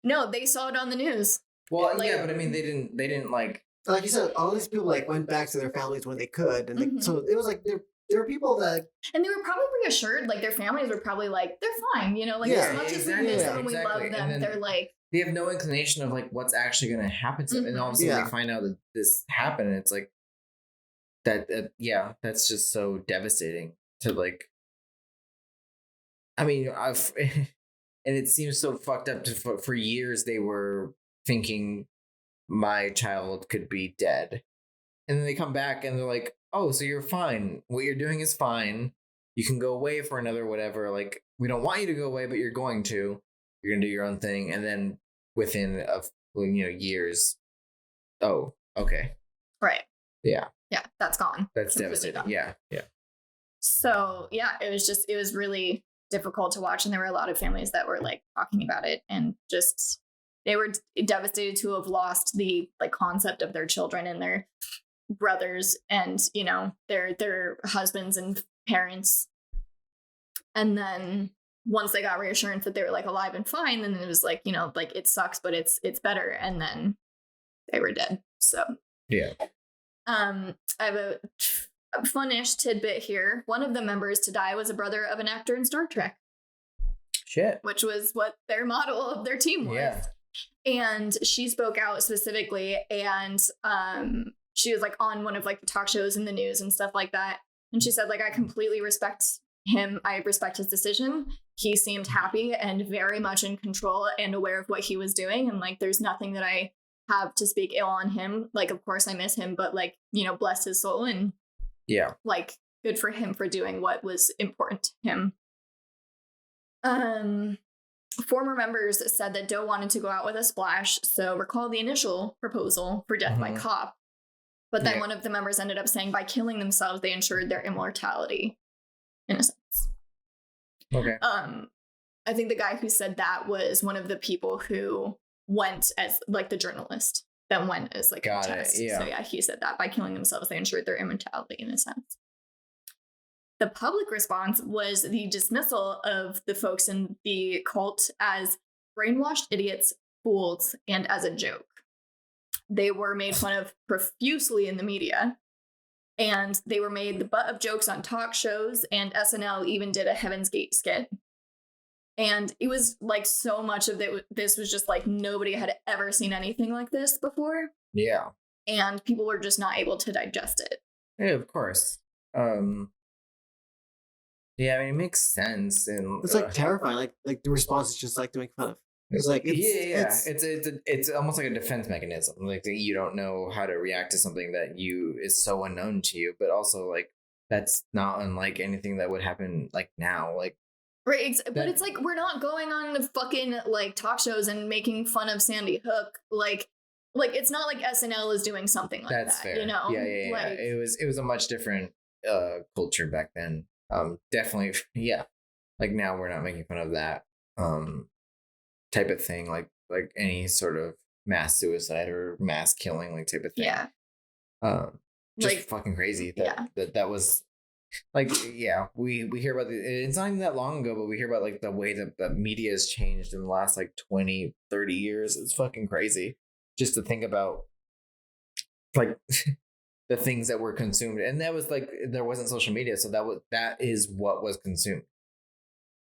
No, they saw it on the news. Well, like, yeah, but I mean, they didn't like. Like you said, all these people like went back to their families when they could, and so it was like there were people that, and they were probably reassured. Like their families were probably like, they're fine, like as much as we miss them and we love them, they're like they have no inclination of like what's actually going to happen to them, and all of a sudden they find out that this happened, and it's like that. Yeah, that's just so devastating to like. I mean, and it seems so fucked up for years they were thinking my child could be dead, and then they come back and they're like, oh, so you're fine, what you're doing is fine, you can go away for another whatever, like we don't want you to go away, but you're gonna do your own thing, and then within years, oh, okay, right, yeah, Yeah, that's gone. That's devastating. Gone. Yeah. So yeah, it was really difficult to watch, and there were a lot of families that were like talking about it, and just they were devastated to have lost the like concept of their children and their brothers, and you know their husbands and parents. And then once they got reassurance that they were like alive and fine, then it was like, you know, like it sucks, but it's better. And then they were dead. So yeah. I have a fun-ish tidbit here. One of the members to die was a brother of an actor in Star Trek. Shit. Which was what their model of their team was. Yeah. And she spoke out specifically, and she was like on one of like the talk shows in the news and stuff like that. And she said, like, I completely respect him. I respect his decision. He seemed happy and very much in control and aware of what he was doing. And like, there's nothing that I have to speak ill on him. Like, of course I miss him, but like, you know, bless his soul. And yeah, like good for him for doing what was important to him. Former members said that Doe wanted to go out with a splash. So recall the initial proposal for death by cop. But then one of the members ended up saying by killing themselves, they ensured their immortality. In a sense. Okay. I think the guy who said that was one of the people who went as like the journalist that went as like a test. Yeah. So yeah, he said that by killing themselves, they ensured their immortality in a sense. The public response was the dismissal of the folks in the cult as brainwashed idiots, fools, and as a joke. They were made fun of profusely in the media. And they were made the butt of jokes on talk shows, and SNL even did a Heaven's Gate skit. And it was like so much of it, this was just like nobody had ever seen anything like this before. Yeah. And people were just not able to digest it. Yeah, of course. Yeah, I mean, it makes sense. And it's like terrifying. Like the response is just like to make fun of. It's like it's almost like a defense mechanism. Like you don't know how to react to something that is so unknown to you, but also like that's not unlike anything that would happen like now. Like right, but it's like we're not going on the fucking like talk shows and making fun of Sandy Hook. Like it's not like SNL is doing something like that's that. Fair. You know? Yeah. Like, it was a much different culture back then. Definitely, yeah. Like now we're not making fun of that. Type of thing, like any sort of mass suicide or mass killing, like type of thing. Yeah. Just like, fucking crazy. That was like, yeah, we hear about it's not even that long ago, but we hear about like the way that the media has changed in the last like 20, 30 years. It's fucking crazy just to think about like the things that were consumed. And that was like, there wasn't social media. So that is what was consumed.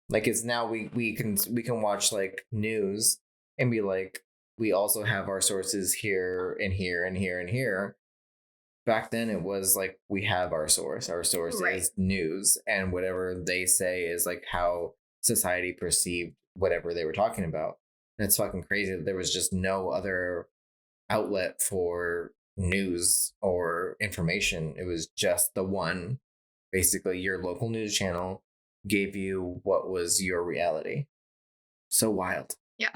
Like it's now we can watch like news and be like, we also have our sources here and here and here and here. Back then it was like we have our source. Our source is news, and whatever they say is like how society perceived whatever they were talking about. And it's fucking crazy that there was just no other outlet for news or information. It was just the one, basically your local news channel gave you what was your reality. So wild. Yeah.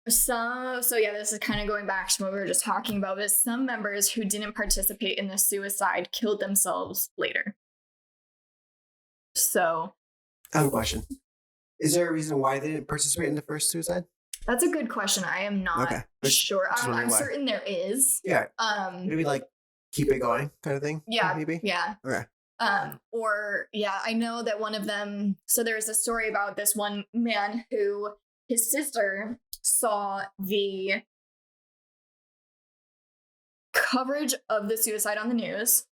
So yeah, this is kind of going back to what we were just talking about, but some members who didn't participate in the suicide killed themselves later. So I have a question. Is there a reason why they didn't participate in the first suicide? That's a good question. I am not sure. I'm certain there is. Yeah. Maybe like keep it going kind of thing. Yeah. Maybe. Yeah. Okay. I know that one of them, so there's a story about this one man who his sister saw the coverage of the suicide on the news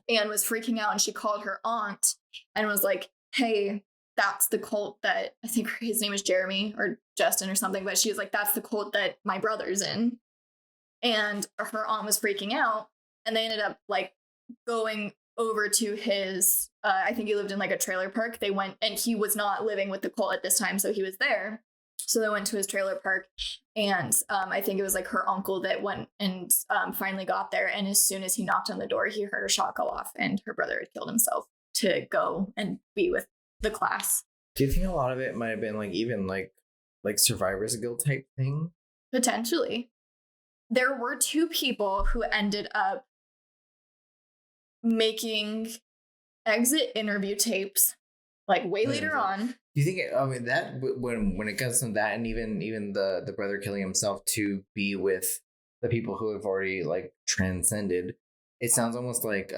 and was freaking out, and she called her aunt and was like, hey, that's the cult that, I think his name is Jeremy or Justin or something, but she was like, that's the cult that my brother's in. And her aunt was freaking out, and they ended up like going over to his, I think he lived in like a trailer park. They went, and he was not living with the cult at this time, so he was there. So they went to his trailer park, and I think it was like her uncle that went and finally got there. And as soon as he knocked on the door, he heard a shot go off, and her brother had killed himself to go and be with the class. Do you think a lot of it might have been like even like survivor's guilt type thing? Potentially. there were 2 people who ended up making exit interview tapes, like way later on. Do you think? I mean, that when it comes to that, and even the brother killing himself to be with the people who have already like transcended, it sounds almost like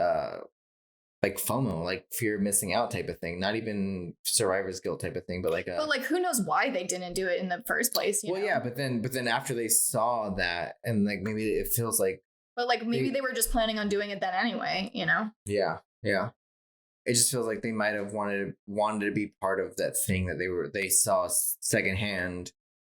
FOMO, like fear of missing out type of thing. Not even survivor's guilt type of thing, but like but like who knows why they didn't do it in the first place? You know? Yeah, but then after they saw that, and like maybe it feels like. But like maybe they were just planning on doing it then anyway, you know? Yeah. It just feels like they might have wanted to be part of that thing that they saw secondhand,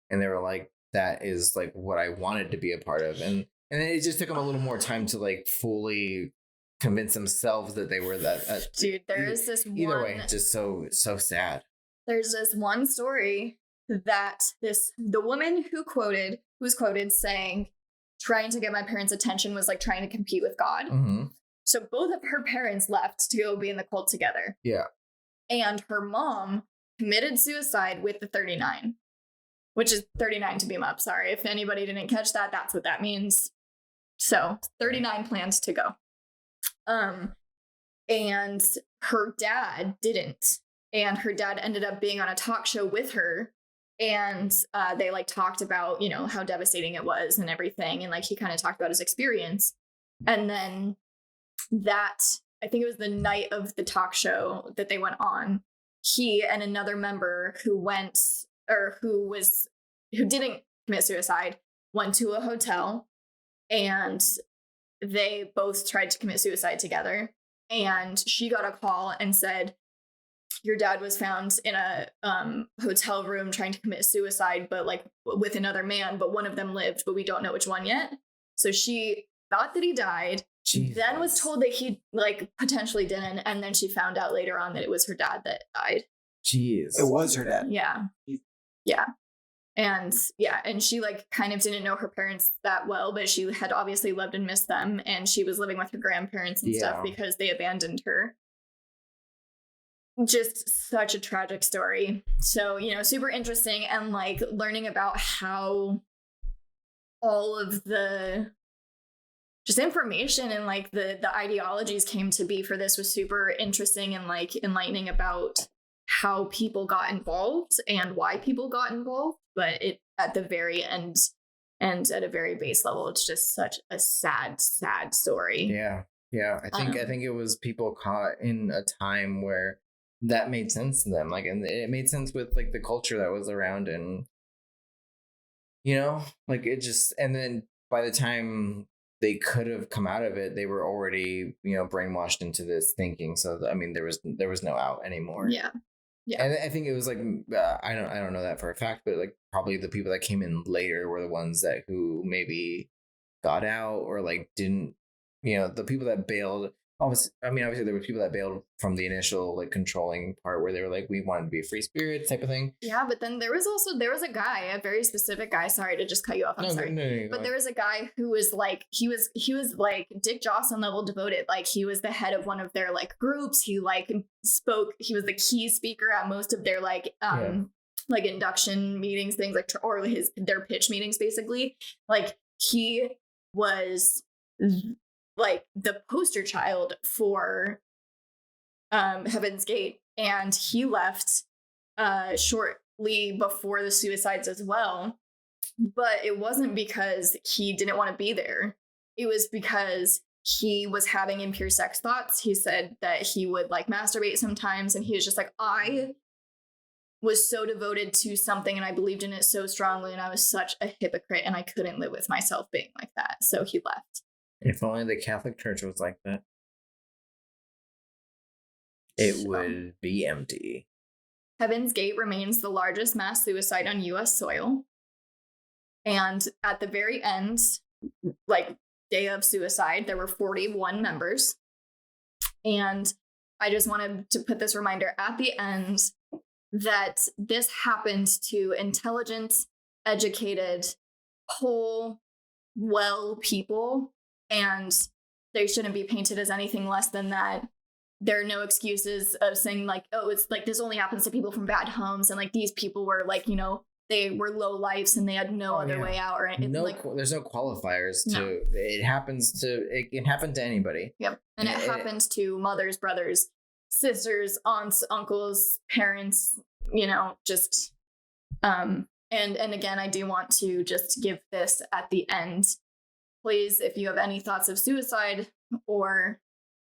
and they were like, that is like what I wanted to be a part of, and it just took them a little more time to like fully convince themselves that they were that. Dude, there is this either way, just so sad. There's this one story that the woman who was quoted saying, trying to get my parents' attention was like trying to compete with God. Mm-hmm. So both of her parents left to go be in the cult together. Yeah. And her mom committed suicide with the 39, which is 39 to beam up. Sorry, if anybody didn't catch that, that's what that means. So 39 plans to go. And her dad didn't. And her dad ended up being on a talk show with her. And they like talked about, you know, how devastating it was and everything. And like he kind of talked about his experience. And then I think it was the night of the talk show that they went on, he and another member who didn't commit suicide went to a hotel, and they both tried to commit suicide together. And she got a call and said, your dad was found in a hotel room trying to commit suicide, but like with another man, but one of them lived, but we don't know which one yet. So she thought that he died. Jesus. Then was told that he like potentially didn't, and then she found out later on that it was her dad that died. Jeez. It was her dad. Yeah. And she like kind of didn't know her parents that well, but she had obviously loved and missed them, and she was living with her grandparents and stuff because they abandoned her. Just such a tragic story. So, you know, super interesting, and like learning about how all of the just information and like the ideologies came to be for this was super interesting and like enlightening about how people got involved and why people got involved. But it at the very end and at a very base level, it's just such a sad story. Yeah. I think it was people caught in a time where that made sense to them, like, and it made sense with like the culture that was around, and you know, like it just, and then by the time they could have come out of it, they were already, you know, brainwashed into this thinking. So I mean, there was no out anymore. Yeah. And I think it was like I don't know that for a fact, but like probably the people that came in later were the ones who maybe got out or like didn't, you know, the people that bailed. Obviously there were people that bailed from the initial like controlling part where they were like, we wanted to be a free spirit type of thing. Yeah, but then there was a guy, a very specific guy. Sorry to just cut you off. I'm sorry. No, but there was a guy who was like, he was like Dick Johnson level devoted. Like he was the head of one of their like groups. He like spoke. He was the key speaker at most of their like like induction meetings, things like, or their pitch meetings basically. Like he was like the poster child for Heaven's Gate, and he left shortly before the suicides as well. But it wasn't because he didn't want to be there. It was because he was having impure sex thoughts. He said that he would like masturbate sometimes, and he was just like, I was so devoted to something and I believed in it so strongly, and I was such a hypocrite and I couldn't live with myself being like that. So he left. If only the Catholic Church was like that, it would be empty. Heaven's Gate remains the largest mass suicide on U.S. soil. And at the very end, like day of suicide, there were 41 members. And I just wanted to put this reminder at the end that this happened to intelligent, educated, whole, well people. And they shouldn't be painted as anything less than that. There are no excuses of saying like, oh, it's like this only happens to people from bad homes. And like these people were like, you know, they were low lifes and they had no other way out, or anything. There's no qualifiers to it. It can happen to anybody. Yep. And it happens to mothers, brothers, sisters, aunts, uncles, parents, just and again, I do want to just give this at the end. Please, if you have any thoughts of suicide, or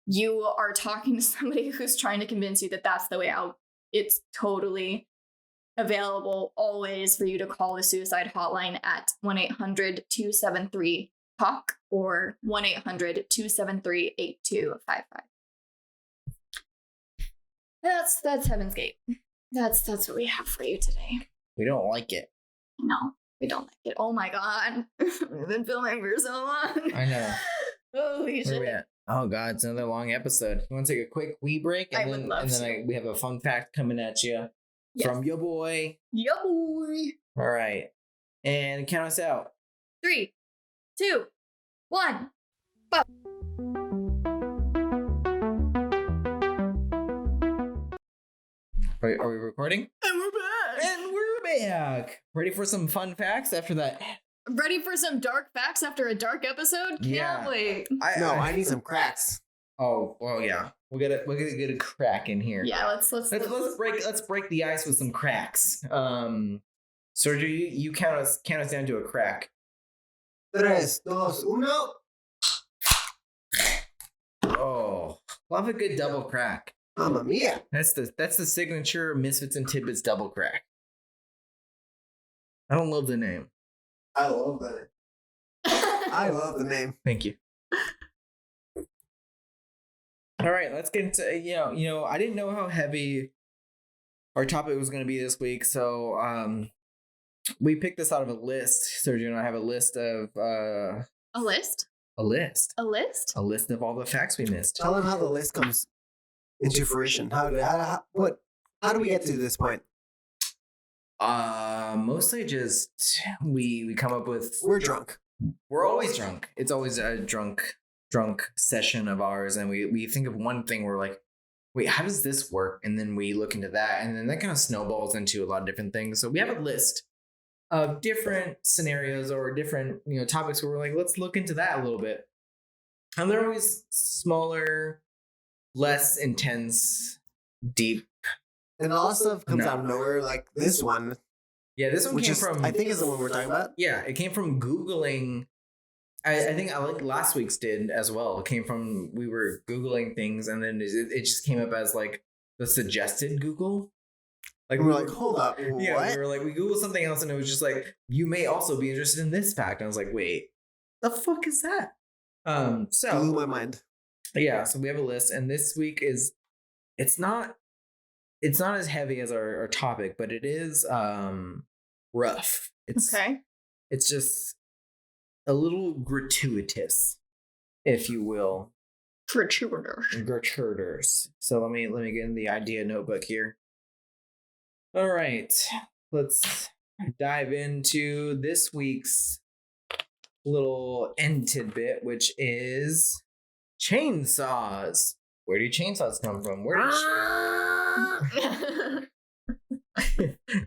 you are talking to somebody who's trying to convince you that that's the way out, it's totally available always for you to call the suicide hotline at 1-800-273-TALK or 1-800-273-8255. That's Heaven's Gate. That's what we have for you today. We don't like it. No, we don't like it. Oh my god. We've been filming for so long. I know. Holy shit. Where we at? Oh god, it's another long episode. You want to take a quick wee break? I would love to. We have a fun fact coming at you from your boy. Yo boy. All right. And count us out. 3, 2, 1. Go. Are we recording? And we're back. And we're back. Ready for some fun facts after that? Ready for some dark facts after a dark episode? Can't wait. I need some cracks. Oh, well, yeah. We're gonna get a crack in here. Yeah, let's break the ice with some cracks. Sergio, you count us down to a crack. 3, 2, 1. Oh, love a good double crack. Mamma mia. That's the signature Misfits and Tidbits double crack. I don't love the name. I love that. I love the name. Thank you. All right, let's get into I didn't know how heavy our topic was going to be this week, so we picked this out of a list. Sergio and I have a list of a list. A list. A list. A list of all the facts we missed. Tell them how the list comes into fruition. How do we get to this point? Mostly just we come up with. We're drunk. We're always drunk. It's always a drunk session of ours, and we think of one thing. We're like, wait, how does this work? And then we look into that, and then that kind of snowballs into a lot of different things. So we have a list of different scenarios or different topics where we're like, let's look into that a little bit. And they're always smaller, less intense, deep. And all stuff comes out of nowhere, like this one. Yeah, this one came from. I think is the one we're talking about. Yeah, it came from Googling. I think I like last week's did as well. It came from we were Googling things, and then it just came up as like the suggested Google. Like we were like, hold up, yeah, what? We were like, we Googled something else, and it was just like, you may also be interested in this fact. And I was like, wait, the fuck is that? So blew my mind. Yeah, so we have a list, and this week is it's not as heavy as our topic, but it is rough. It's just a little gratuitous, if you will. Gratuitous. So let me get in the idea notebook here. All right, let's dive into this week's little end tidbit, which is chainsaws. Where do chainsaws come from?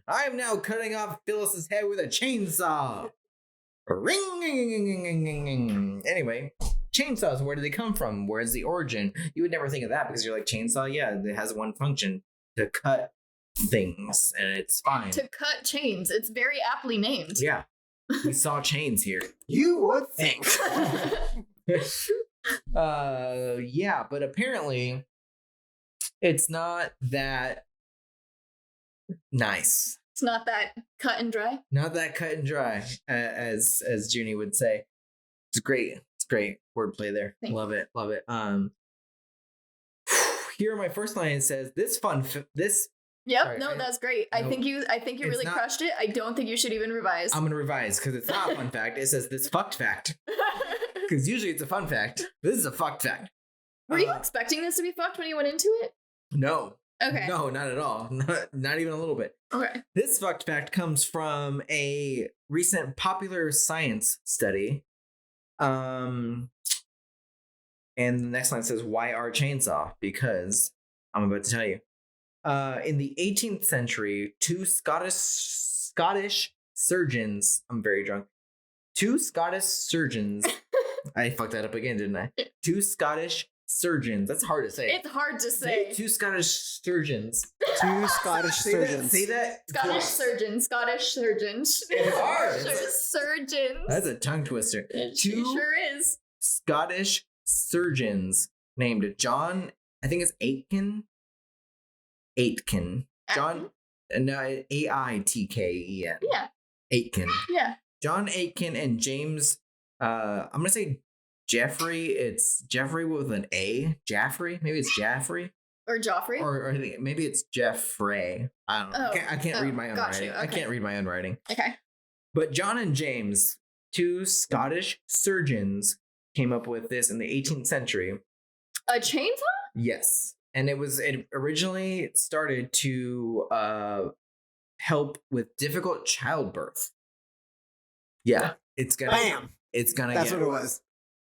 I am now cutting off Phyllis's head with a chainsaw. Ring. Anyway, chainsaws, where do they come from? Where's the origin? You would never think of that because you're like, chainsaw, yeah, it has one function, to cut things, and it's fine. To cut chains. It's very aptly named. Yeah. We saw chains here. You would think. Yeah, but apparently it's not that nice. It's not that cut and dry. Not that cut and dry, as Junie would say. It's great. It's great wordplay there. Love it. Here, my first line says, Yep. Sorry, that's great. I think you really crushed it. I don't think you should even revise. I'm gonna revise because it's not a fun fact. It says this fucked fact. Because usually it's a fun fact. This is a fucked fact. Were you expecting this to be fucked when you went into it? No. Okay. No, not at all. Not even a little bit. Okay. This fucked fact comes from a recent popular science study. And the next line says, why our chainsaw? Because I'm about to tell you. In the 18th century, two Scottish Scottish surgeons. I'm very drunk. 2 Scottish surgeons. I fucked that up again, didn't I? 2 Scottish surgeons. That's hard to say. It's hard to say. 2 Scottish surgeons. 2 Scottish surgeons. Say that. Scottish surgeons. Scottish surgeons. It's hard. Surgeons. That's a tongue twister. It 2 sure is. Scottish surgeons named John. I think it's Aitken. John. No, Aitken. Yeah. Aitken. Yeah. John Aitken and James. I'm gonna say Jeffrey. It's Jeffrey with an A. Jaffrey. Maybe it's Jaffrey. Or Joffrey. Or maybe it's Jeffrey. I don't know. I can't read my own writing. Okay. I can't read my own writing. Okay. But John and James, 2 Scottish surgeons, came up with this in the 18th century. A chainsaw? Yes. And it originally started to help with difficult childbirth. Yeah. It's gonna Bam. It's gonna That's get what it was.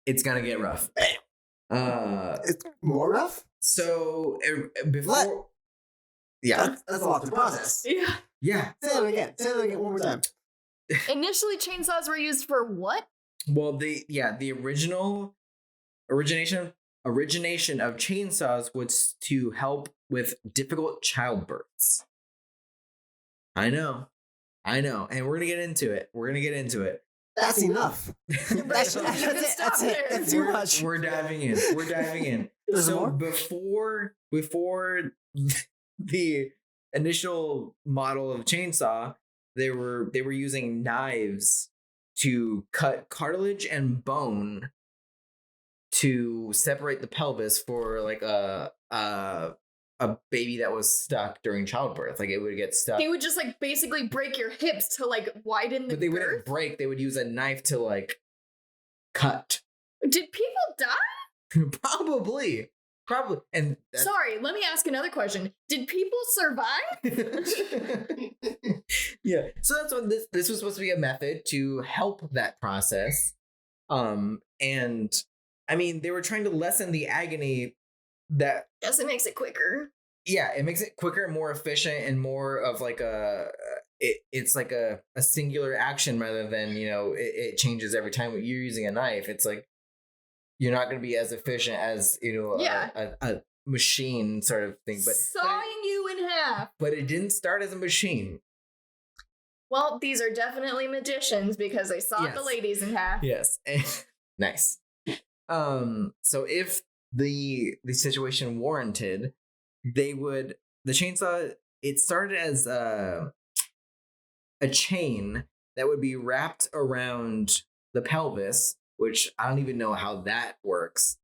It's gonna get rough. Bam. It's more rough? So before Yeah. That's a lot to process. Yeah. Yeah. Say it again one more time. Initially, chainsaws were used for what? Well, the origination of chainsaws was to help with difficult childbirths. I know, and we're gonna get into it. That's enough. That's it. That's too much. We're diving in. So before the initial model of chainsaw, they were using knives to cut cartilage and bone to separate the pelvis for like a baby that was stuck during childbirth. Like it would get stuck. They would just like basically break your hips to like widen the But they girth? wouldn't break. They would use a knife to like cut. Did people die? Probably. And Sorry, let me ask another question. Did people survive? Yeah. So that's what this was supposed to be a method to help that process. And I mean, they were trying to lessen the agony that. Yes, it makes it quicker. Yeah, it makes it quicker, more efficient, and more of like it's like a singular action rather than, it changes every time you're using a knife. It's like you're not going to be as efficient as, a machine sort of thing. But sawing you in half. But it didn't start as a machine. Well, these are definitely magicians because they sawed the ladies in half. Yes. Nice. So if the situation warranted, the chainsaw, it started as a chain that would be wrapped around the pelvis, which I don't even know how that works.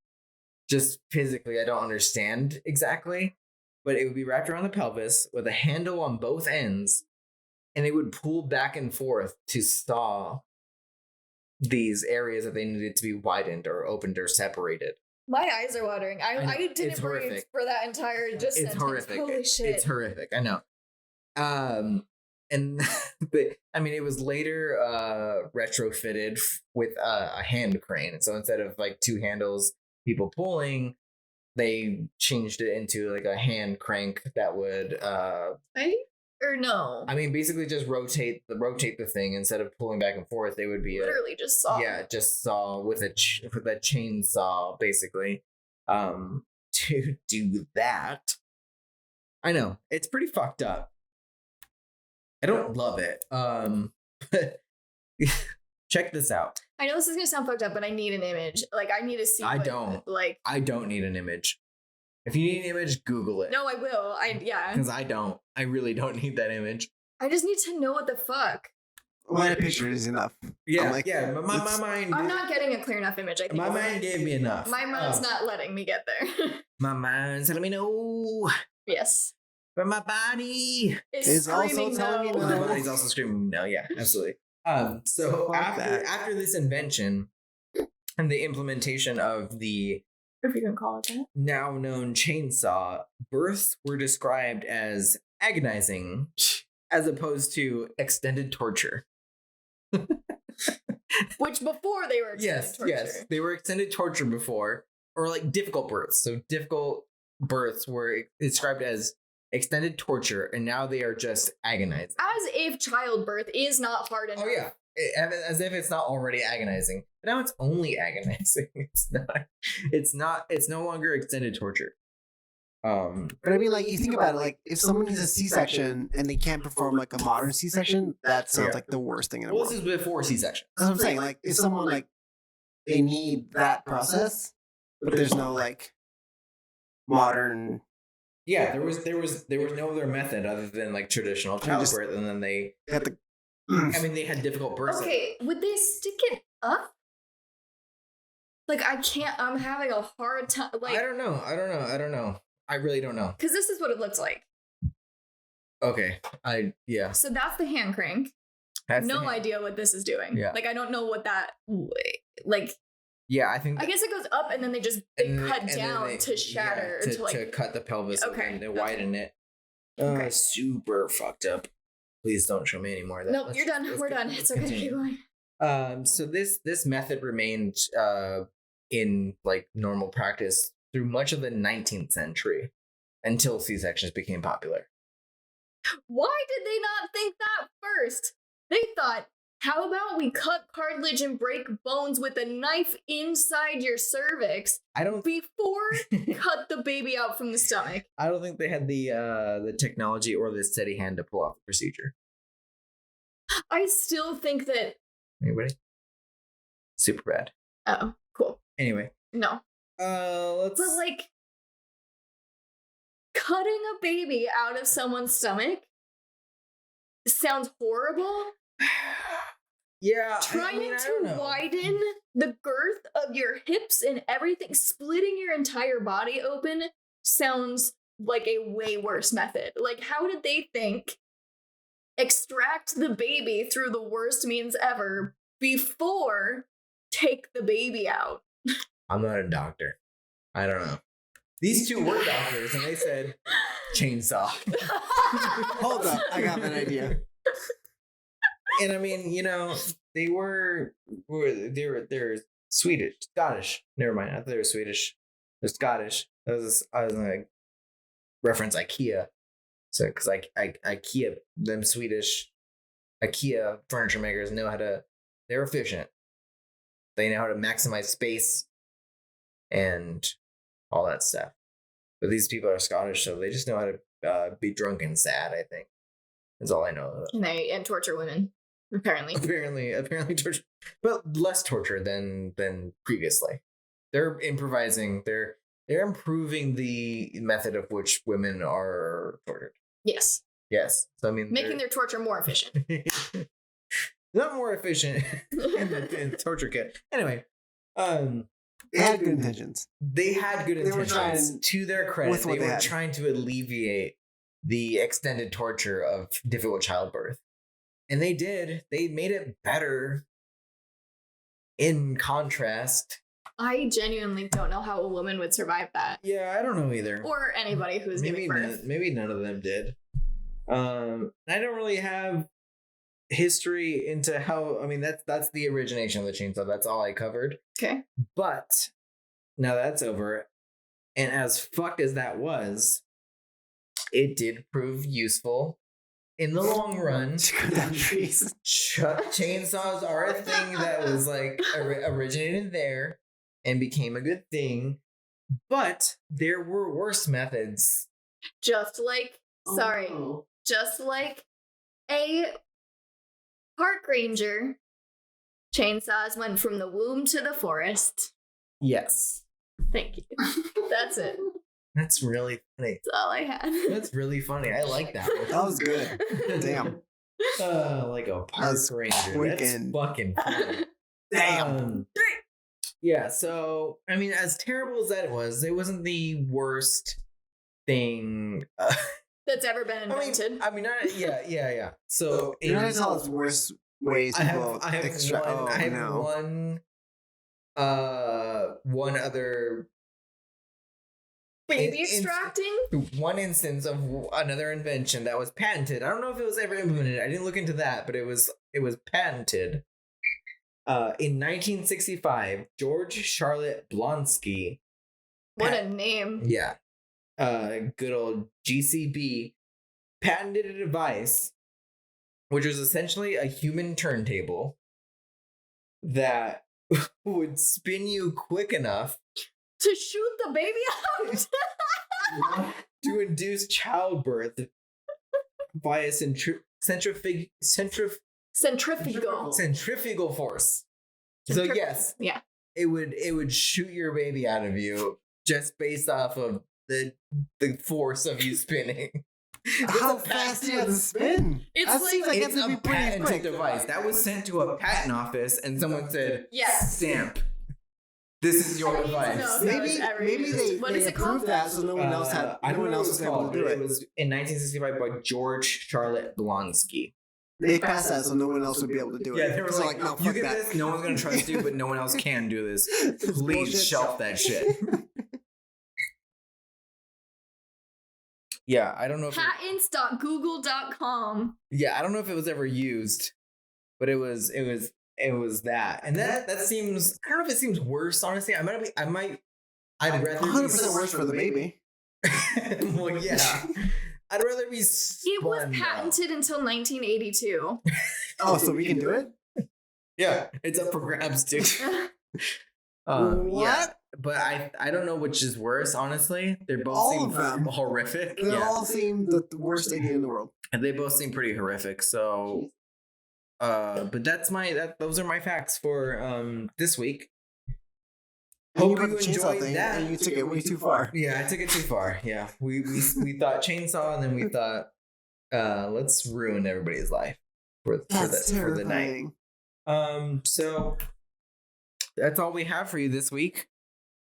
Just physically, I don't understand exactly, but it would be wrapped around the pelvis with a handle on both ends, and it would pull back and forth to saw these areas that they needed to be widened or opened or separated. My eyes are watering. I didn't breathe horrific. for that entire sentence. It's horrific. Holy shit. It's horrific. I know. And but I mean, it was later retrofitted with a hand crane. So instead of like 2 handles, people pulling, they changed it into like a hand crank that would Right? Or no? I mean, basically just rotate the thing instead of pulling back and forth. They would be Literally just saw. Yeah, just saw with a chainsaw, basically, to do that. I know it's pretty fucked up. I don't love it. But check this out. I know this is gonna sound fucked up, but I need an image. Like I need to see. I don't need an image. If you need an image, Google it. No, I will. Because I don't. I really don't need that image. I just need to know what the fuck. Well, a picture is enough. Yeah, but my mind. I'm not getting a clear enough image. I think my mind gave me enough. My mind's not letting me get there. My mind's telling me no. Yes. But my body is also telling me no. My body's also screaming no. Yeah, absolutely. So after this invention and the implementation of the, if you can call it that, now known chainsaw, births were described as agonizing as opposed to extended torture. Which before they were extended torture. Yes, they were extended torture before, or like difficult births. So difficult births were described as extended torture, and now they are just agonizing. As if childbirth is not hard enough. Oh yeah, as if it's not already agonizing. But now it's only agonizing. It's not. It's no longer extended torture. But I mean, like, you think about it, like, if someone needs a C-section and they can't perform like a modern C-section, that sounds like the worst thing in the world. This is before C-section. That's what I'm saying. Like, if someone like they need that process, but there's no like modern. Yeah, there was no other method other than like traditional childbirth, and then they had the. I mean, they had difficult births. Okay, would they stick it up? Like, I can't. I'm having a hard time. Like, I don't know. I really don't know. Because this is what it looks like. Okay. Yeah. So that's the hand crank. That's no idea what this is doing. Yeah. Like, I don't know what that, like. Yeah, I think. I guess it goes up and then they cut down to shatter. Yeah, to cut the pelvis and they widen it. Okay. Super fucked up. Please don't show me any more of that. Nope, you're done. We're done. It's okay. Keep going. So this method remained in like normal practice through much of the 19th century until C-sections became popular. Why did they not think that first? They thought, how about we cut cartilage and break bones with a knife inside your cervix before cut the baby out from the stomach? I don't think they had the technology or the steady hand to pull off the procedure. I still think that... Anybody? Super bad. Oh, cool. Anyway. No. But like, cutting a baby out of someone's stomach sounds horrible. Yeah. Trying to widen the girth of your hips and everything, splitting your entire body open sounds like a way worse method. Like, how did they think extract the baby through the worst means ever before take the baby out? I'm not a doctor. I don't know. These two were doctors, and they said chainsaw. Hold up, I got an idea. And I mean, they're Swedish, Scottish. Never mind. I thought they were Swedish. They're Scottish. I was like reference IKEA. So because IKEA, them Swedish IKEA furniture makers they're efficient. They know how to maximize space and all that stuff. But these people are Scottish, so they just know how to be drunk and sad, I think. That's all I know. And torture women, apparently. Apparently torture, but less torture than previously. They're improvising. They're improving the method of which women are tortured. Yes. So I mean, making their torture more efficient. Not more efficient in torture kit. Anyway, they had good intentions. They were trying, to their credit, they were trying to alleviate the extended torture of difficult childbirth. And they did. They made it better. In contrast, I genuinely don't know how a woman would survive that. Yeah, I don't know either. Or anybody who's giving birth. Maybe none of them did. I don't really have history into how. I mean, that's the origination of the chainsaw. That's all I covered. Okay. But now that's over, and as fucked as that was, it did prove useful in the long run. Chainsaws are a thing that was like originated there and became a good thing, but there were worse methods. Just like a park ranger, chainsaws went from the womb to the forest. Yes. Thank you. That's it. That's really funny. That's all I had. That's really funny. I like that one. That was good. Damn. Like a park ranger. That's fucking funny. Damn. Yeah, so, I mean, as terrible as that was, it wasn't the worst thing that's ever been invented. I mean, yeah. So, you're not tell us worst ways I have one other baby extracting? One instance of another invention that was patented. I don't know if it was ever implemented. I didn't look into that, but it was patented. In 1965, George Charlotte Blonsky. What a name. Yeah. good old GCB patented a device which was essentially a human turntable that would spin you quick enough to shoot the baby out to induce childbirth via centrifugal force. So yes, yeah, it would shoot your baby out of you just based off of the force of you spinning. How fast do you have to spin? It's a patented device that was sent to a patent office, and someone said, "Yes, stamp. This is your device." Maybe they approved that, so no one else had. No one else was able to do it. It was in 1965 by George Charlotte Blonsky. They passed that, so no one else would be able to do it. Yeah, they were like, "No, you get this. No one's gonna trust you, but no one else can do this. Please shelf that shit." Yeah, I don't know if patents.google.com. Yeah, I don't know if it was ever used, but it was that. And that seems, I don't know if it seems worse, honestly. I'd rather 100% worse for the baby. Well, yeah. I'd rather be It was patented until 1982. Oh, so we can do it? Yeah, it's up for grabs, dude. What? Yeah, but I don't know which is worse, honestly. They both seem horrific. They all seem the worst idea in the world. And they both seem pretty horrific. So but those are my facts for this week. Hope you enjoyed that. And you took it way too far. Yeah, I took it too far. Yeah. We thought chainsaw, and then we thought let's ruin everybody's life for the night. So that's all we have for you this week.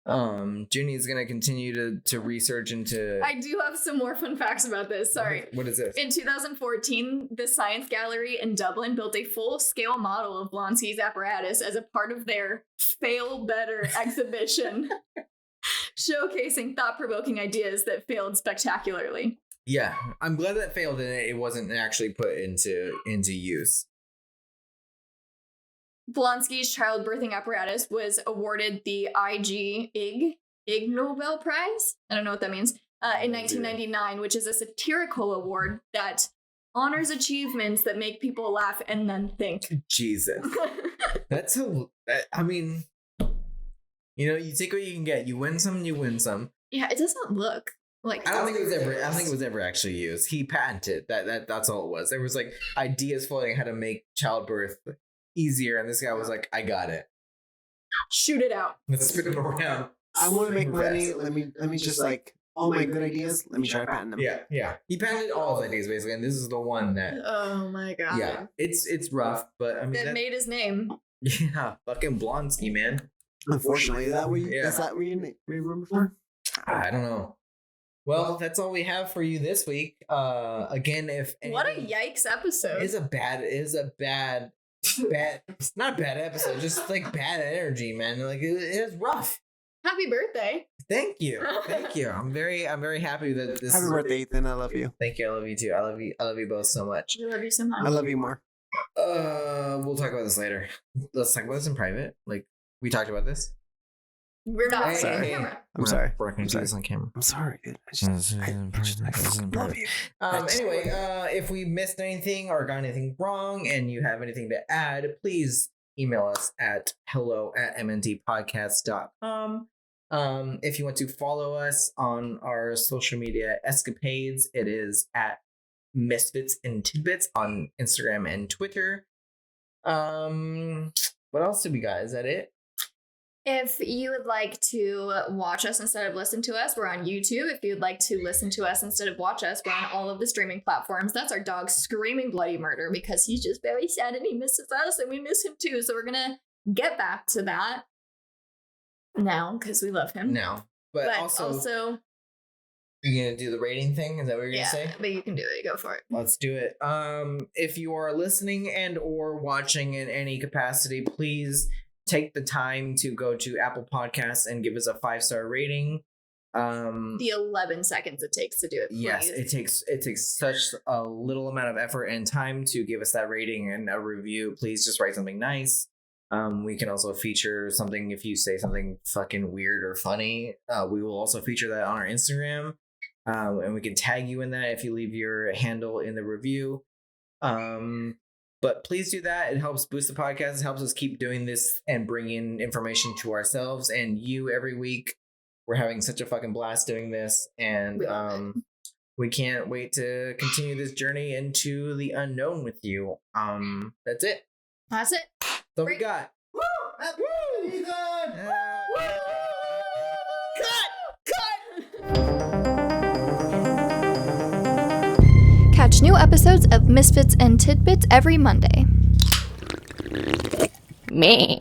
Junie is going to continue to research into... I do have some more fun facts about this. Sorry. What is this? In 2014, the Science Gallery in Dublin built a full-scale model of Blonsky's apparatus as a part of their Fail Better exhibition, showcasing thought-provoking ideas that failed spectacularly. Yeah, I'm glad that failed and it wasn't actually put into use. Blonsky's childbirthing apparatus was awarded the Ig Nobel Prize. I don't know what that means. In 1999, which is a satirical award that honors achievements that make people laugh and then think. Jesus. I mean, you take what you can get. You win some, you win some. Yeah, it doesn't look like... I don't think it was ever actually used. He patented that's all it was. There was like ideas floating how to make childbirth easier, and this guy was like, I got it. Shoot it out. Let's spin it around. I want to make money. Let me just like all my good ideas. Let me try to patent them. Yeah. He patented all his ideas basically, and this is the one that. Oh my god. Yeah, it's rough, but I mean that made his name. Yeah, fucking Blonsky, man. Unfortunately, is that what you remember for? I don't know. Well, that's all we have for you this week. Again, if what a yikes episode. It's not a bad episode, just like bad energy, man. Like it is rough. Happy birthday. Thank you. I'm very happy that this. Happy birthday, Ethan. I love you. Thank you. I love you too. I love you both so much. I love you so much. I love you more. We'll talk about this later. Let's talk about this in private. Like we talked about this. We're not on camera. I'm sorry. We're not going to on camera. I'm sorry, dude. I love you. Anyway, if we missed anything or got anything wrong and you have anything to add, please email us at hello@mntpodcast.com. If you want to follow us on our social media escapades, it is at Misfits and Tidbits on Instagram and Twitter. What else did we got? Is that it? If you would like to watch us instead of listen to us, we're on YouTube. If you'd like to listen to us instead of watch us, we're on all of the streaming platforms. That's our dog screaming bloody murder because he's just very sad and he misses us and we miss him too. So we're going to get back to that now because we love him. No, but also you're going to do the rating thing? Is that what you're going to say? Yeah, but you can do it. Go for it. Let's do it. If you are listening and or watching in any capacity, please take the time to go to Apple Podcasts and give us a 5-star rating. The 11 seconds it takes to do it. Please. Yes, it takes such a little amount of effort and time to give us that rating and a review. Please just write something nice. We can also feature something if you say something fucking weird or funny. We will also feature that on our Instagram. and we can tag you in that if you leave your handle in the review. But please do that. It helps boost the podcast. It helps us keep doing this and bringing information to ourselves and you every week. We're having such a fucking blast doing this, and we can't wait to continue this journey into the unknown with you. That's it. That's it. That's all we got. Woo! Happy birthday, Ethan! Catch new episodes of Misfits and Tidbits every Monday. Me.